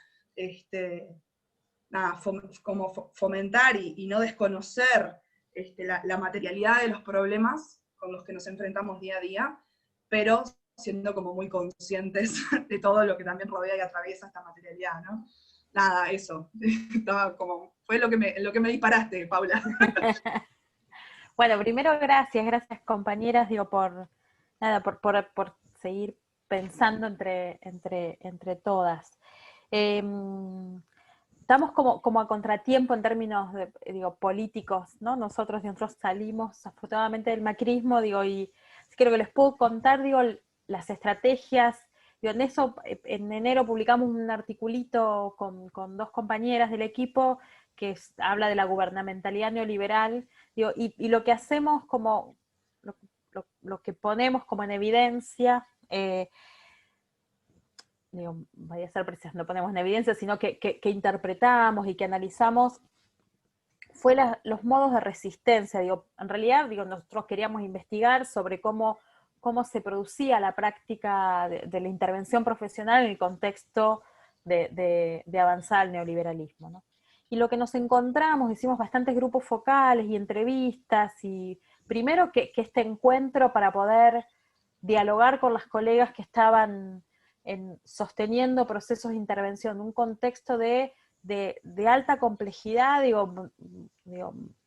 Speaker 4: como fomentar y no desconocer la materialidad de los problemas con los que nos enfrentamos día a día, pero siendo como muy conscientes de todo lo que también rodea y atraviesa esta materialidad, ¿no? nada, eso. Estaba como, fue lo que me disparaste, Paula.
Speaker 1: Bueno, primero gracias compañeras, digo, por seguir pensando entre todas. Estamos como a contratiempo en términos digo, políticos, ¿no? Nosotros salimos afortunadamente del macrismo, digo, y creo que les puedo contar, digo, las estrategias. Digo, en eso, en enero publicamos un articulito con dos compañeras del equipo que habla de la gubernamentalidad neoliberal, digo, y lo que hacemos como, lo que ponemos como en evidencia, digo, vaya a ser precisas, no ponemos en evidencia, sino que interpretamos y que analizamos, fue los modos de resistencia. Digo, en realidad, digo, nosotros queríamos investigar sobre cómo se producía la práctica de la intervención profesional en el contexto de avanzar al neoliberalismo, ¿no? Y lo que nos encontramos, hicimos bastantes grupos focales y entrevistas, y primero que este encuentro para poder dialogar con las colegas que estaban sosteniendo procesos de intervención, un contexto de alta complejidad. Digo,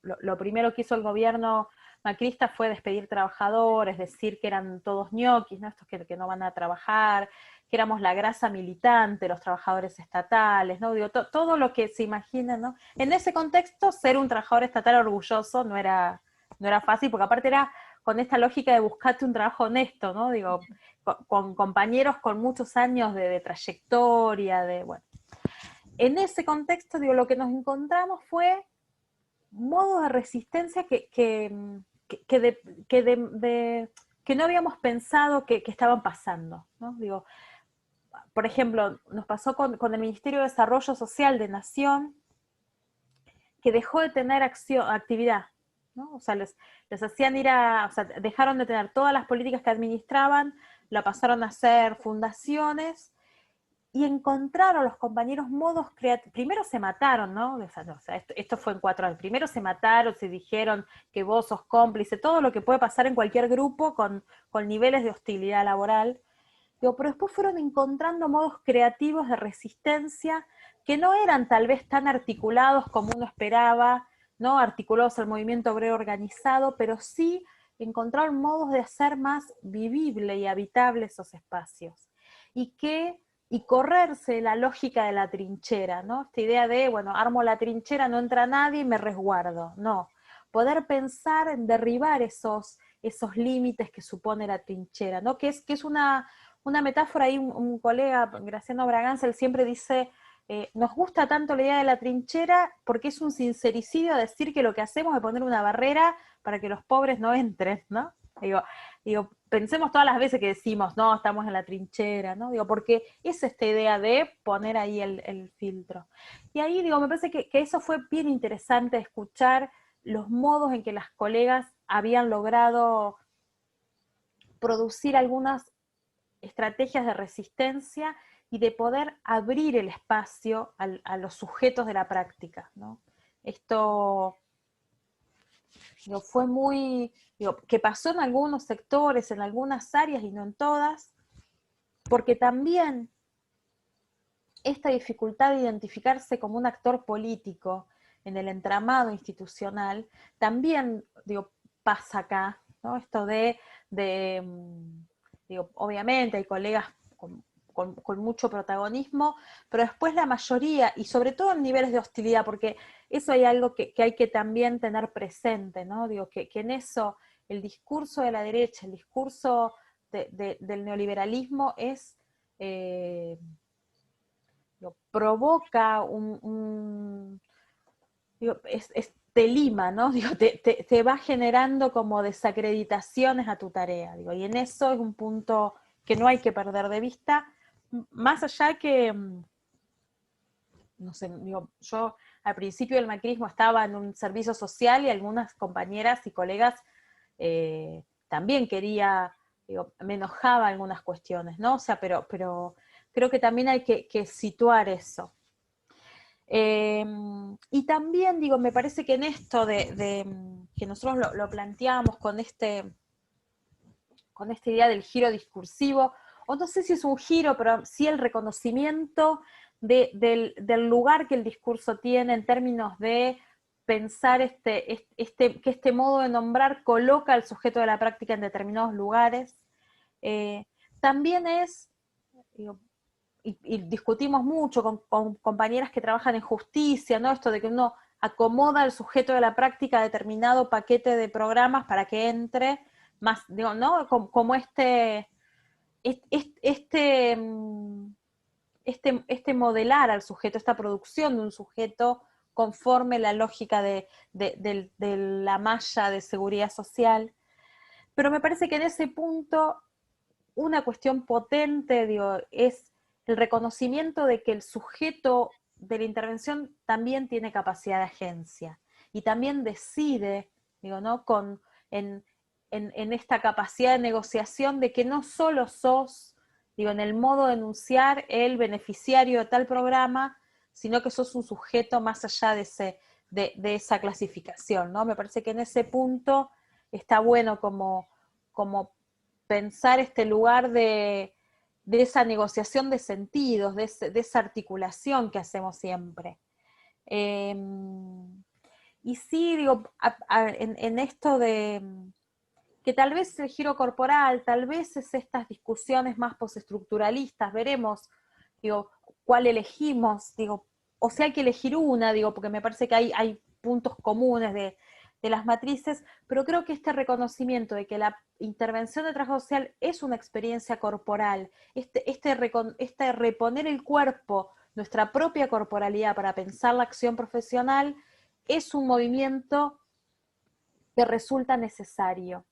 Speaker 1: lo primero que hizo el gobierno macrista fue despedir trabajadores, decir que eran todos ñoquis, ¿no? Estos que no van a trabajar, que éramos la grasa militante, los trabajadores estatales, ¿no? Digo, todo lo que se imagina, ¿no? En ese contexto, ser un trabajador estatal orgulloso no era fácil, porque aparte era con esta lógica de buscarte un trabajo honesto, ¿no? Digo, con compañeros con muchos años de trayectoria, bueno. En ese contexto, digo, lo que nos encontramos fue modos de resistencia que no habíamos pensado que estaban pasando, ¿no? Digo, por ejemplo, nos pasó con el Ministerio de Desarrollo Social de Nación, que dejó de tener actividad, ¿no? O sea, les hacían o sea, dejaron de tener todas las políticas que administraban, la pasaron a hacer fundaciones, y encontraron los compañeros modos creativos. Primero se mataron, ¿no? O sea, esto fue en 4 años. Primero se mataron, se dijeron que vos sos cómplice, todo lo que puede pasar en cualquier grupo con niveles de hostilidad laboral. Digo, pero después fueron encontrando modos creativos de resistencia que no eran tal vez tan articulados como uno esperaba, ¿no? Articulados al movimiento obrero organizado, pero sí encontraron modos de hacer más vivible y habitable esos espacios. Y correrse la lógica de la trinchera, ¿no? Esta idea de, bueno, armo la trinchera, no entra nadie y me resguardo. No, poder pensar en derribar esos límites que supone la trinchera, ¿no? Que es una metáfora. Ahí un colega, Graciano Braganza, él siempre dice, nos gusta tanto la idea de la trinchera porque es un sincericidio decir que lo que hacemos es poner una barrera para que los pobres no entren, ¿no? Digo, pensemos todas las veces que decimos, no, estamos en la trinchera, ¿no? Digo, porque es esta idea de poner ahí el filtro. Y ahí, digo, me parece que eso fue bien interesante, escuchar los modos en que las colegas habían logrado producir algunas estrategias de resistencia y de poder abrir el espacio a los sujetos de la práctica, ¿no? Esto, digo, fue muy, digo, que pasó en algunos sectores, en algunas áreas y no en todas, porque también esta dificultad de identificarse como un actor político en el entramado institucional, también, digo, pasa acá, ¿no? Esto digo, obviamente hay colegas con mucho protagonismo, pero después la mayoría, y sobre todo en niveles de hostilidad, porque eso hay algo que hay que también tener presente, ¿no? Digo, que en eso el discurso de la derecha, el discurso del neoliberalismo es, digo, provoca digo, te lima, ¿no? Digo, te va generando como desacreditaciones a tu tarea, digo, y en eso es un punto que no hay que perder de vista, más allá que, no sé, digo, yo al principio del macrismo estaba en un servicio social y algunas compañeras y colegas también digo, me enojaba algunas cuestiones, ¿no? O sea, pero creo que también hay que situar eso. Y también, digo, me parece que en esto que nosotros lo planteamos con esta idea del giro discursivo, o no sé si es un giro, pero sí el reconocimiento del lugar que el discurso tiene en términos de pensar que este modo de nombrar coloca al sujeto de la práctica en determinados lugares. También es, digo, y discutimos mucho con compañeras que trabajan en justicia, ¿no? Esto de que uno acomoda al sujeto de la práctica a determinado paquete de programas para que entre, más, digo, ¿no? Como este modelar al sujeto, esta producción de un sujeto conforme la lógica de la malla de seguridad social. Pero me parece que en ese punto una cuestión potente, digo, es el reconocimiento de que el sujeto de la intervención también tiene capacidad de agencia y también decide, digo, ¿no? En esta capacidad de negociación de que no solo sos, digo, en el modo de enunciar el beneficiario de tal programa, sino que sos un sujeto más allá de esa clasificación, ¿no? Me parece que en ese punto está bueno como pensar este lugar de esa negociación de sentidos, de esa articulación que hacemos siempre. Y sí, digo, en esto de que tal vez el giro corporal, tal vez es estas discusiones más postestructuralistas, veremos, digo, cuál elegimos, digo, o sea, hay que elegir una, digo, porque me parece que hay puntos comunes de las matrices, pero creo que este reconocimiento de que la intervención de trabajo social es una experiencia corporal, este reponer el cuerpo, nuestra propia corporalidad para pensar la acción profesional, es un movimiento que resulta necesario.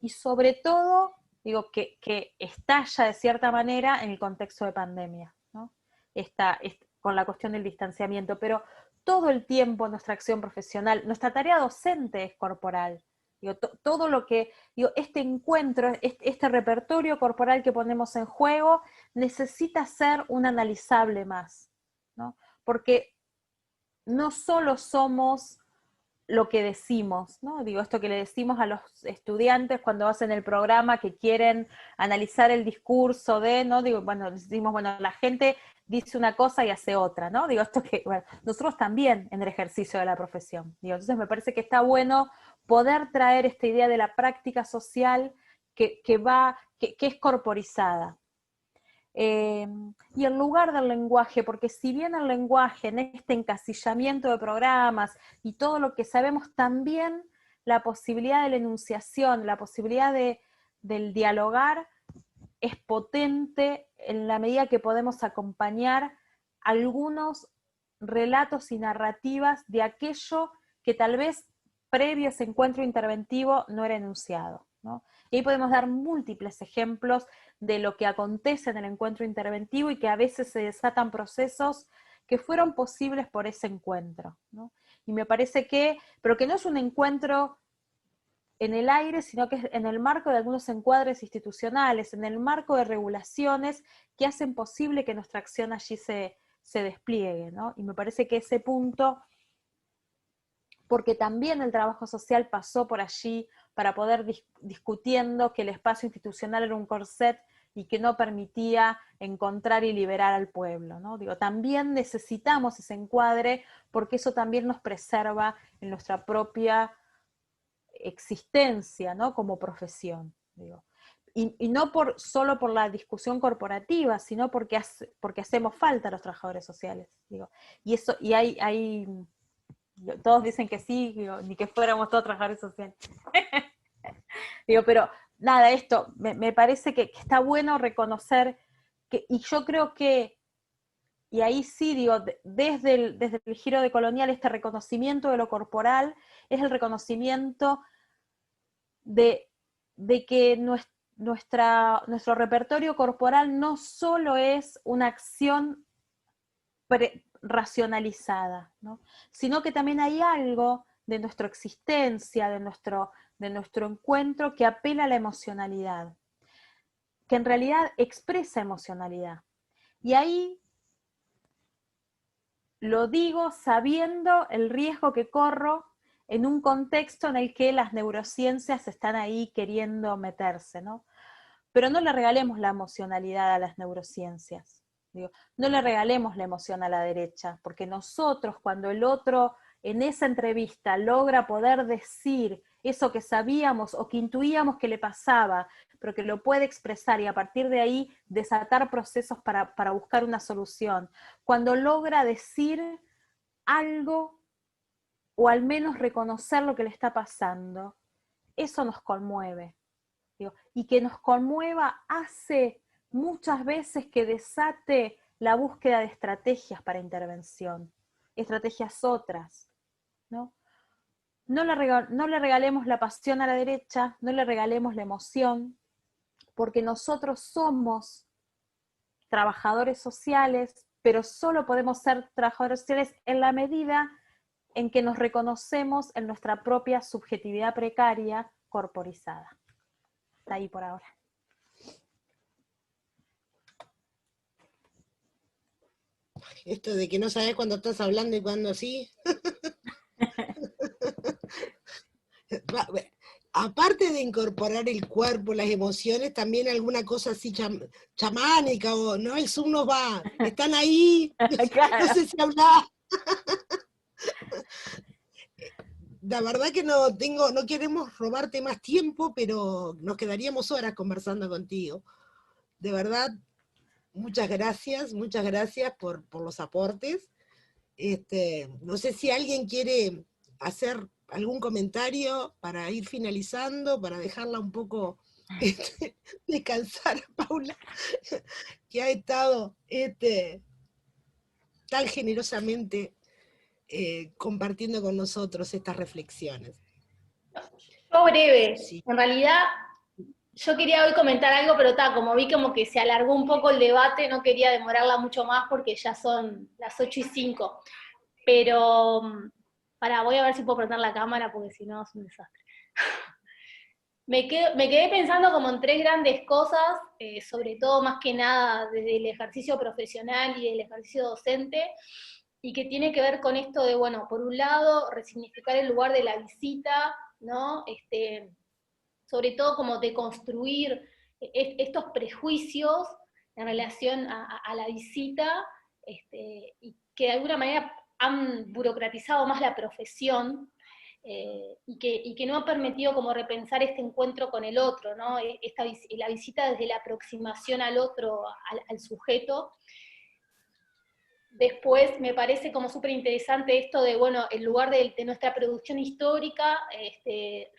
Speaker 1: Y sobre todo, digo, que estalla de cierta manera en el contexto de pandemia, ¿no? Con la cuestión del distanciamiento, pero todo el tiempo nuestra acción profesional, nuestra tarea docente es corporal. Digo, todo lo que, digo, este encuentro, este repertorio corporal que ponemos en juego, necesita ser un analizable más, ¿no? Porque no solo somos lo que decimos, ¿no? Digo, esto que le decimos a los estudiantes cuando hacen el programa que quieren analizar el discurso ¿no? Digo, bueno, decimos, bueno, la gente dice una cosa y hace otra, ¿no? Digo, esto que, bueno, nosotros también en el ejercicio de la profesión. Digo, entonces me parece que está bueno poder traer esta idea de la práctica social que es corporizada. Y el lugar del lenguaje, porque si bien el lenguaje en este encasillamiento de programas y todo lo que sabemos, también la posibilidad de la enunciación, la posibilidad del dialogar es potente en la medida que podemos acompañar algunos relatos y narrativas de aquello que tal vez previo a ese encuentro interventivo no era enunciado, ¿no? Y ahí podemos dar múltiples ejemplos de lo que acontece en el encuentro interventivo y que a veces se desatan procesos que fueron posibles por ese encuentro, ¿no? Y me parece pero que no es un encuentro en el aire, sino que es en el marco de algunos encuadres institucionales, en el marco de regulaciones que hacen posible que nuestra acción allí se despliegue, ¿no? Y me parece que ese punto, porque también el trabajo social pasó por allí para poder discutiendo que el espacio institucional era un corset y que no permitía encontrar y liberar al pueblo, ¿no? Digo, también necesitamos ese encuadre porque eso también nos preserva en nuestra propia existencia, ¿no? Como profesión, digo. Y no solo por la discusión corporativa, sino porque hacemos falta a los trabajadores sociales, digo. Y hay todos dicen que sí, digo, ni que fuéramos todos trabajadores sociales. Digo, pero nada, esto, me parece que está bueno reconocer y yo creo que, y ahí sí, digo, desde el giro de colonial, este reconocimiento de lo corporal es el reconocimiento de que nuestro repertorio corporal no solo es una acción racionalizada, ¿no? Sino que también hay algo de nuestra existencia, de nuestro encuentro que apela a la emocionalidad, que en realidad expresa emocionalidad. Y ahí lo digo sabiendo el riesgo que corro en un contexto en el que las neurociencias están ahí queriendo meterse, ¿no? Pero no le regalemos la emocionalidad a las neurociencias. Digo, no le regalemos la emoción a la derecha, porque nosotros, cuando el otro en esa entrevista logra poder decir eso que sabíamos o que intuíamos que le pasaba, pero que lo puede expresar y a partir de ahí desatar procesos para buscar una solución, cuando logra decir algo o al menos reconocer lo que le está pasando, eso nos conmueve. Digo, y que nos conmueva hace muchas veces que desate la búsqueda de estrategias para intervención, estrategias otras, ¿no? No le regalemos la pasión a la derecha, no le regalemos la emoción, porque nosotros somos trabajadores sociales, pero solo podemos ser trabajadores sociales en la medida en que nos reconocemos en nuestra propia subjetividad precaria corporizada. Está ahí por ahora.
Speaker 2: Esto de que no sabes cuándo estás hablando y cuándo sí. Aparte de incorporar el cuerpo, las emociones, también alguna cosa así chamánica, o no, el Zoom nos va, están ahí,
Speaker 1: Claro.
Speaker 2: no sé si hablar. La verdad que no queremos robarte más tiempo, pero nos quedaríamos horas conversando contigo. De verdad, muchas gracias por los aportes. No sé si alguien quiere hacer algún comentario para ir finalizando, para dejarla un poco descansar a Paula, que ha estado tan generosamente compartiendo con nosotros estas reflexiones.
Speaker 5: Yo breve,
Speaker 2: Sí.
Speaker 5: en realidad yo quería hoy comentar algo, pero como vi como que se alargó un poco el debate, no quería demorarla mucho más porque ya son las 8:05. Pero, voy a ver si puedo prender la cámara porque si no es un desastre. Me quedé pensando como en tres grandes cosas, sobre todo más que nada desde el ejercicio profesional y el ejercicio docente, y que tiene que ver con esto de, bueno, por un lado, resignificar el lugar de la visita, ¿no? Sobre todo como deconstruir estos prejuicios en relación a la visita, y que de alguna manera han burocratizado más la profesión, y que no ha permitido como repensar este encuentro con el otro, ¿no? La visita desde la aproximación al otro, al sujeto. Después me parece como súper interesante esto de, bueno, el lugar de nuestra producción histórica,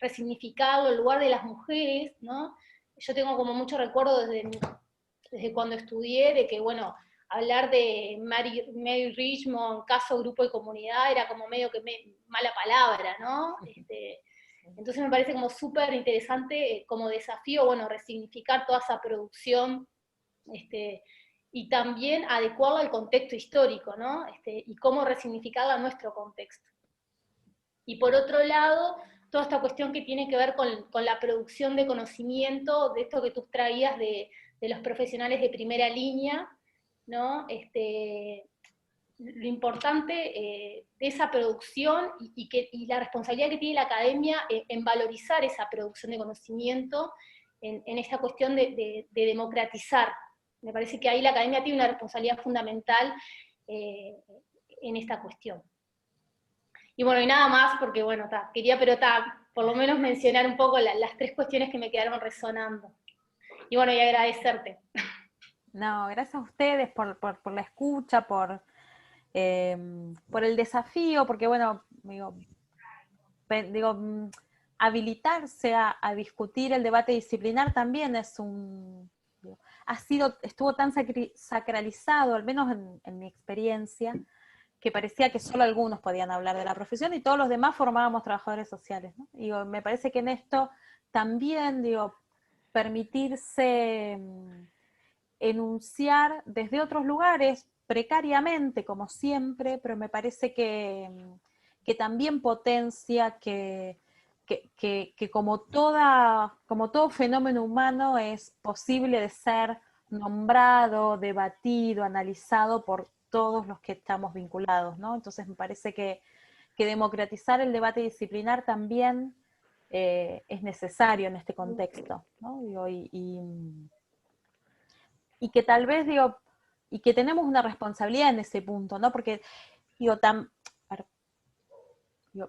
Speaker 5: resignificado, el lugar de las mujeres, ¿no? Yo tengo como mucho recuerdo desde cuando estudié, de que, bueno, hablar de Mary Richmond, caso, grupo y comunidad, era como medio que mala palabra, ¿no? Entonces me parece como súper interesante como desafío, bueno, resignificar toda esa producción, y también adecuarla al contexto histórico, ¿no? Y cómo resignificarla a nuestro contexto. Y por otro lado, toda esta cuestión que tiene que ver con la producción de conocimiento, de esto que tú traías de los profesionales de primera línea, ¿no? Lo importante de esa producción y la responsabilidad que tiene la academia en valorizar esa producción de conocimiento, en esta cuestión de democratizar. Me parece que ahí la academia tiene una responsabilidad fundamental en esta cuestión. Y bueno, y nada más, porque bueno, quería por lo menos mencionar un poco las tres cuestiones que me quedaron resonando. Y bueno, y agradecerte.
Speaker 1: No, gracias a ustedes por la escucha, por el desafío, porque bueno, habilitarse a discutir el debate disciplinar también es estuvo tan sacralizado, al menos en mi experiencia, que parecía que solo algunos podían hablar de la profesión y todos los demás formábamos trabajadores sociales, ¿no? Me parece que en esto también, permitirse enunciar desde otros lugares, precariamente, como siempre, pero me parece que también potencia que como todo fenómeno humano es posible de ser nombrado, debatido, analizado por todos los que estamos vinculados, ¿no? Entonces me parece que democratizar el debate disciplinar también es necesario en este contexto, ¿no? Y que tal vez, y que tenemos una responsabilidad en ese punto, ¿no? Porque, digo,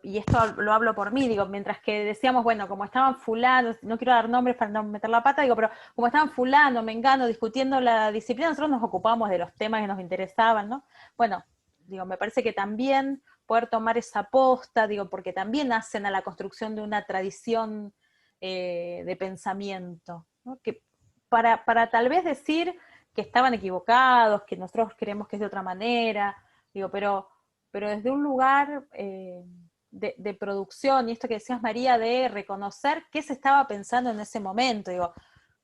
Speaker 1: y esto lo hablo por mí, digo, mientras que decíamos, bueno, como estaban fulano, no quiero dar nombres para no meter la pata, digo, pero como estaban fulano, mengano, discutiendo la disciplina, nosotros nos ocupamos de los temas que nos interesaban, ¿no? Bueno, digo, me parece que también poder tomar esa posta, digo, porque también hacen a la construcción de una tradición de pensamiento, ¿no? Que para tal vez decir que estaban equivocados, que nosotros creemos que es de otra manera, digo, pero desde un lugar de producción, y esto que decías, María, de reconocer qué se estaba pensando en ese momento, digo,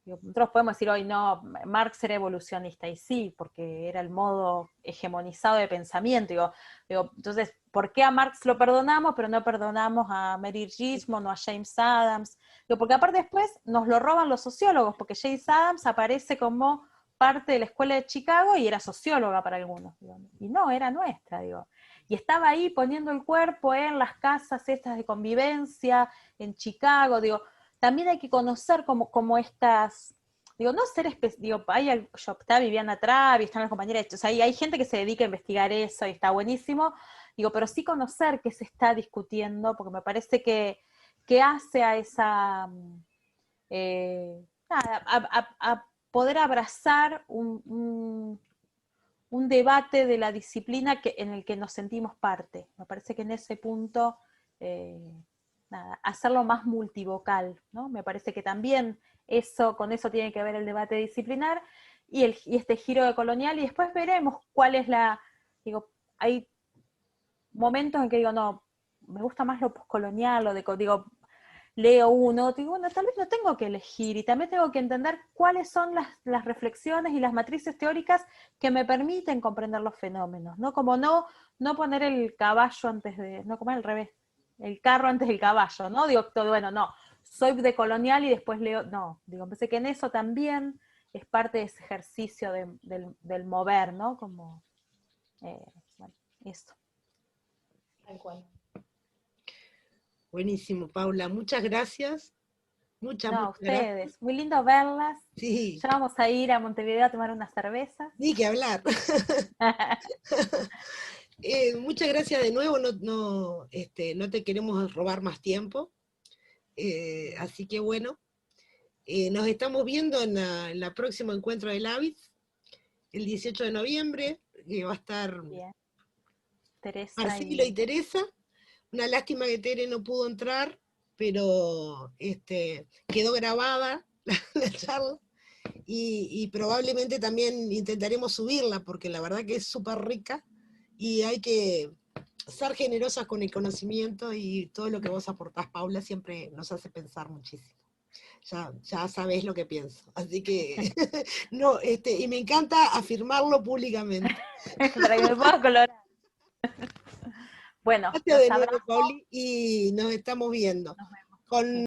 Speaker 1: nosotros podemos decir hoy, no, Marx era evolucionista, y sí, porque era el modo hegemonizado de pensamiento, digo, entonces, ¿por qué a Marx lo perdonamos, pero no perdonamos a Mary Gismond o a James Adams? Digo, porque aparte después nos lo roban los sociólogos, porque James Adams aparece como parte de la escuela de Chicago y era socióloga para algunos, digo, y no, era nuestra, digo. Y estaba ahí poniendo el cuerpo en las casas estas de convivencia, en Chicago, digo, también hay que conocer como estas, digo, no ser digo, está Viviana Travi, están las compañeras, o sea, hay gente que se dedica a investigar eso y está buenísimo, digo, pero sí conocer qué se está discutiendo, porque me parece que hace a esa, nada, a poder abrazar un debate de la disciplina en el que nos sentimos parte. Me parece que en ese punto nada, hacerlo más multivocal, ¿no? Me parece que también con eso tiene que ver el debate disciplinar y este giro de colonial, y después veremos cuál es digo, hay momentos en que digo, no, me gusta más lo postcolonial, digo, leo uno, digo, bueno, tal vez no tengo que elegir, y también tengo que entender cuáles son las reflexiones y las matrices teóricas que me permiten comprender los fenómenos, ¿no? Como no poner el caballo no, como al revés, el carro antes del caballo, ¿no? Digo, bueno, no, soy decolonial y después leo, no, digo, pensé que en eso también es parte de ese ejercicio del mover, ¿no? Como, bueno, eso.
Speaker 5: Tal cual.
Speaker 2: Buenísimo, Paula, muchas gracias.
Speaker 1: No,
Speaker 2: Muchas gracias.
Speaker 1: ustedes, muy lindo verlas.
Speaker 2: Sí.
Speaker 1: Ya vamos a ir a Montevideo a tomar unas cervezas.
Speaker 2: Ni que hablar. Muchas gracias de nuevo, no te queremos robar más tiempo. Así que bueno, nos estamos viendo en la próximo encuentro del AVIS, el 18 de noviembre, que va a estar
Speaker 1: Bien. Teresa
Speaker 2: Marcelo y Teresa. Una lástima que Tere no pudo entrar, pero quedó grabada la charla. Y probablemente también intentaremos subirla, porque la verdad que es súper rica, y hay que ser generosas con el conocimiento, y todo lo que vos aportás, Paula, siempre nos hace pensar muchísimo. Ya sabés lo que pienso, así que, no, y me encanta afirmarlo públicamente.
Speaker 1: Para que me pueda colorar. Bueno,
Speaker 2: Gracias de nuevo, Pauli, y nos estamos viendo.
Speaker 1: Nos vemos.
Speaker 2: Con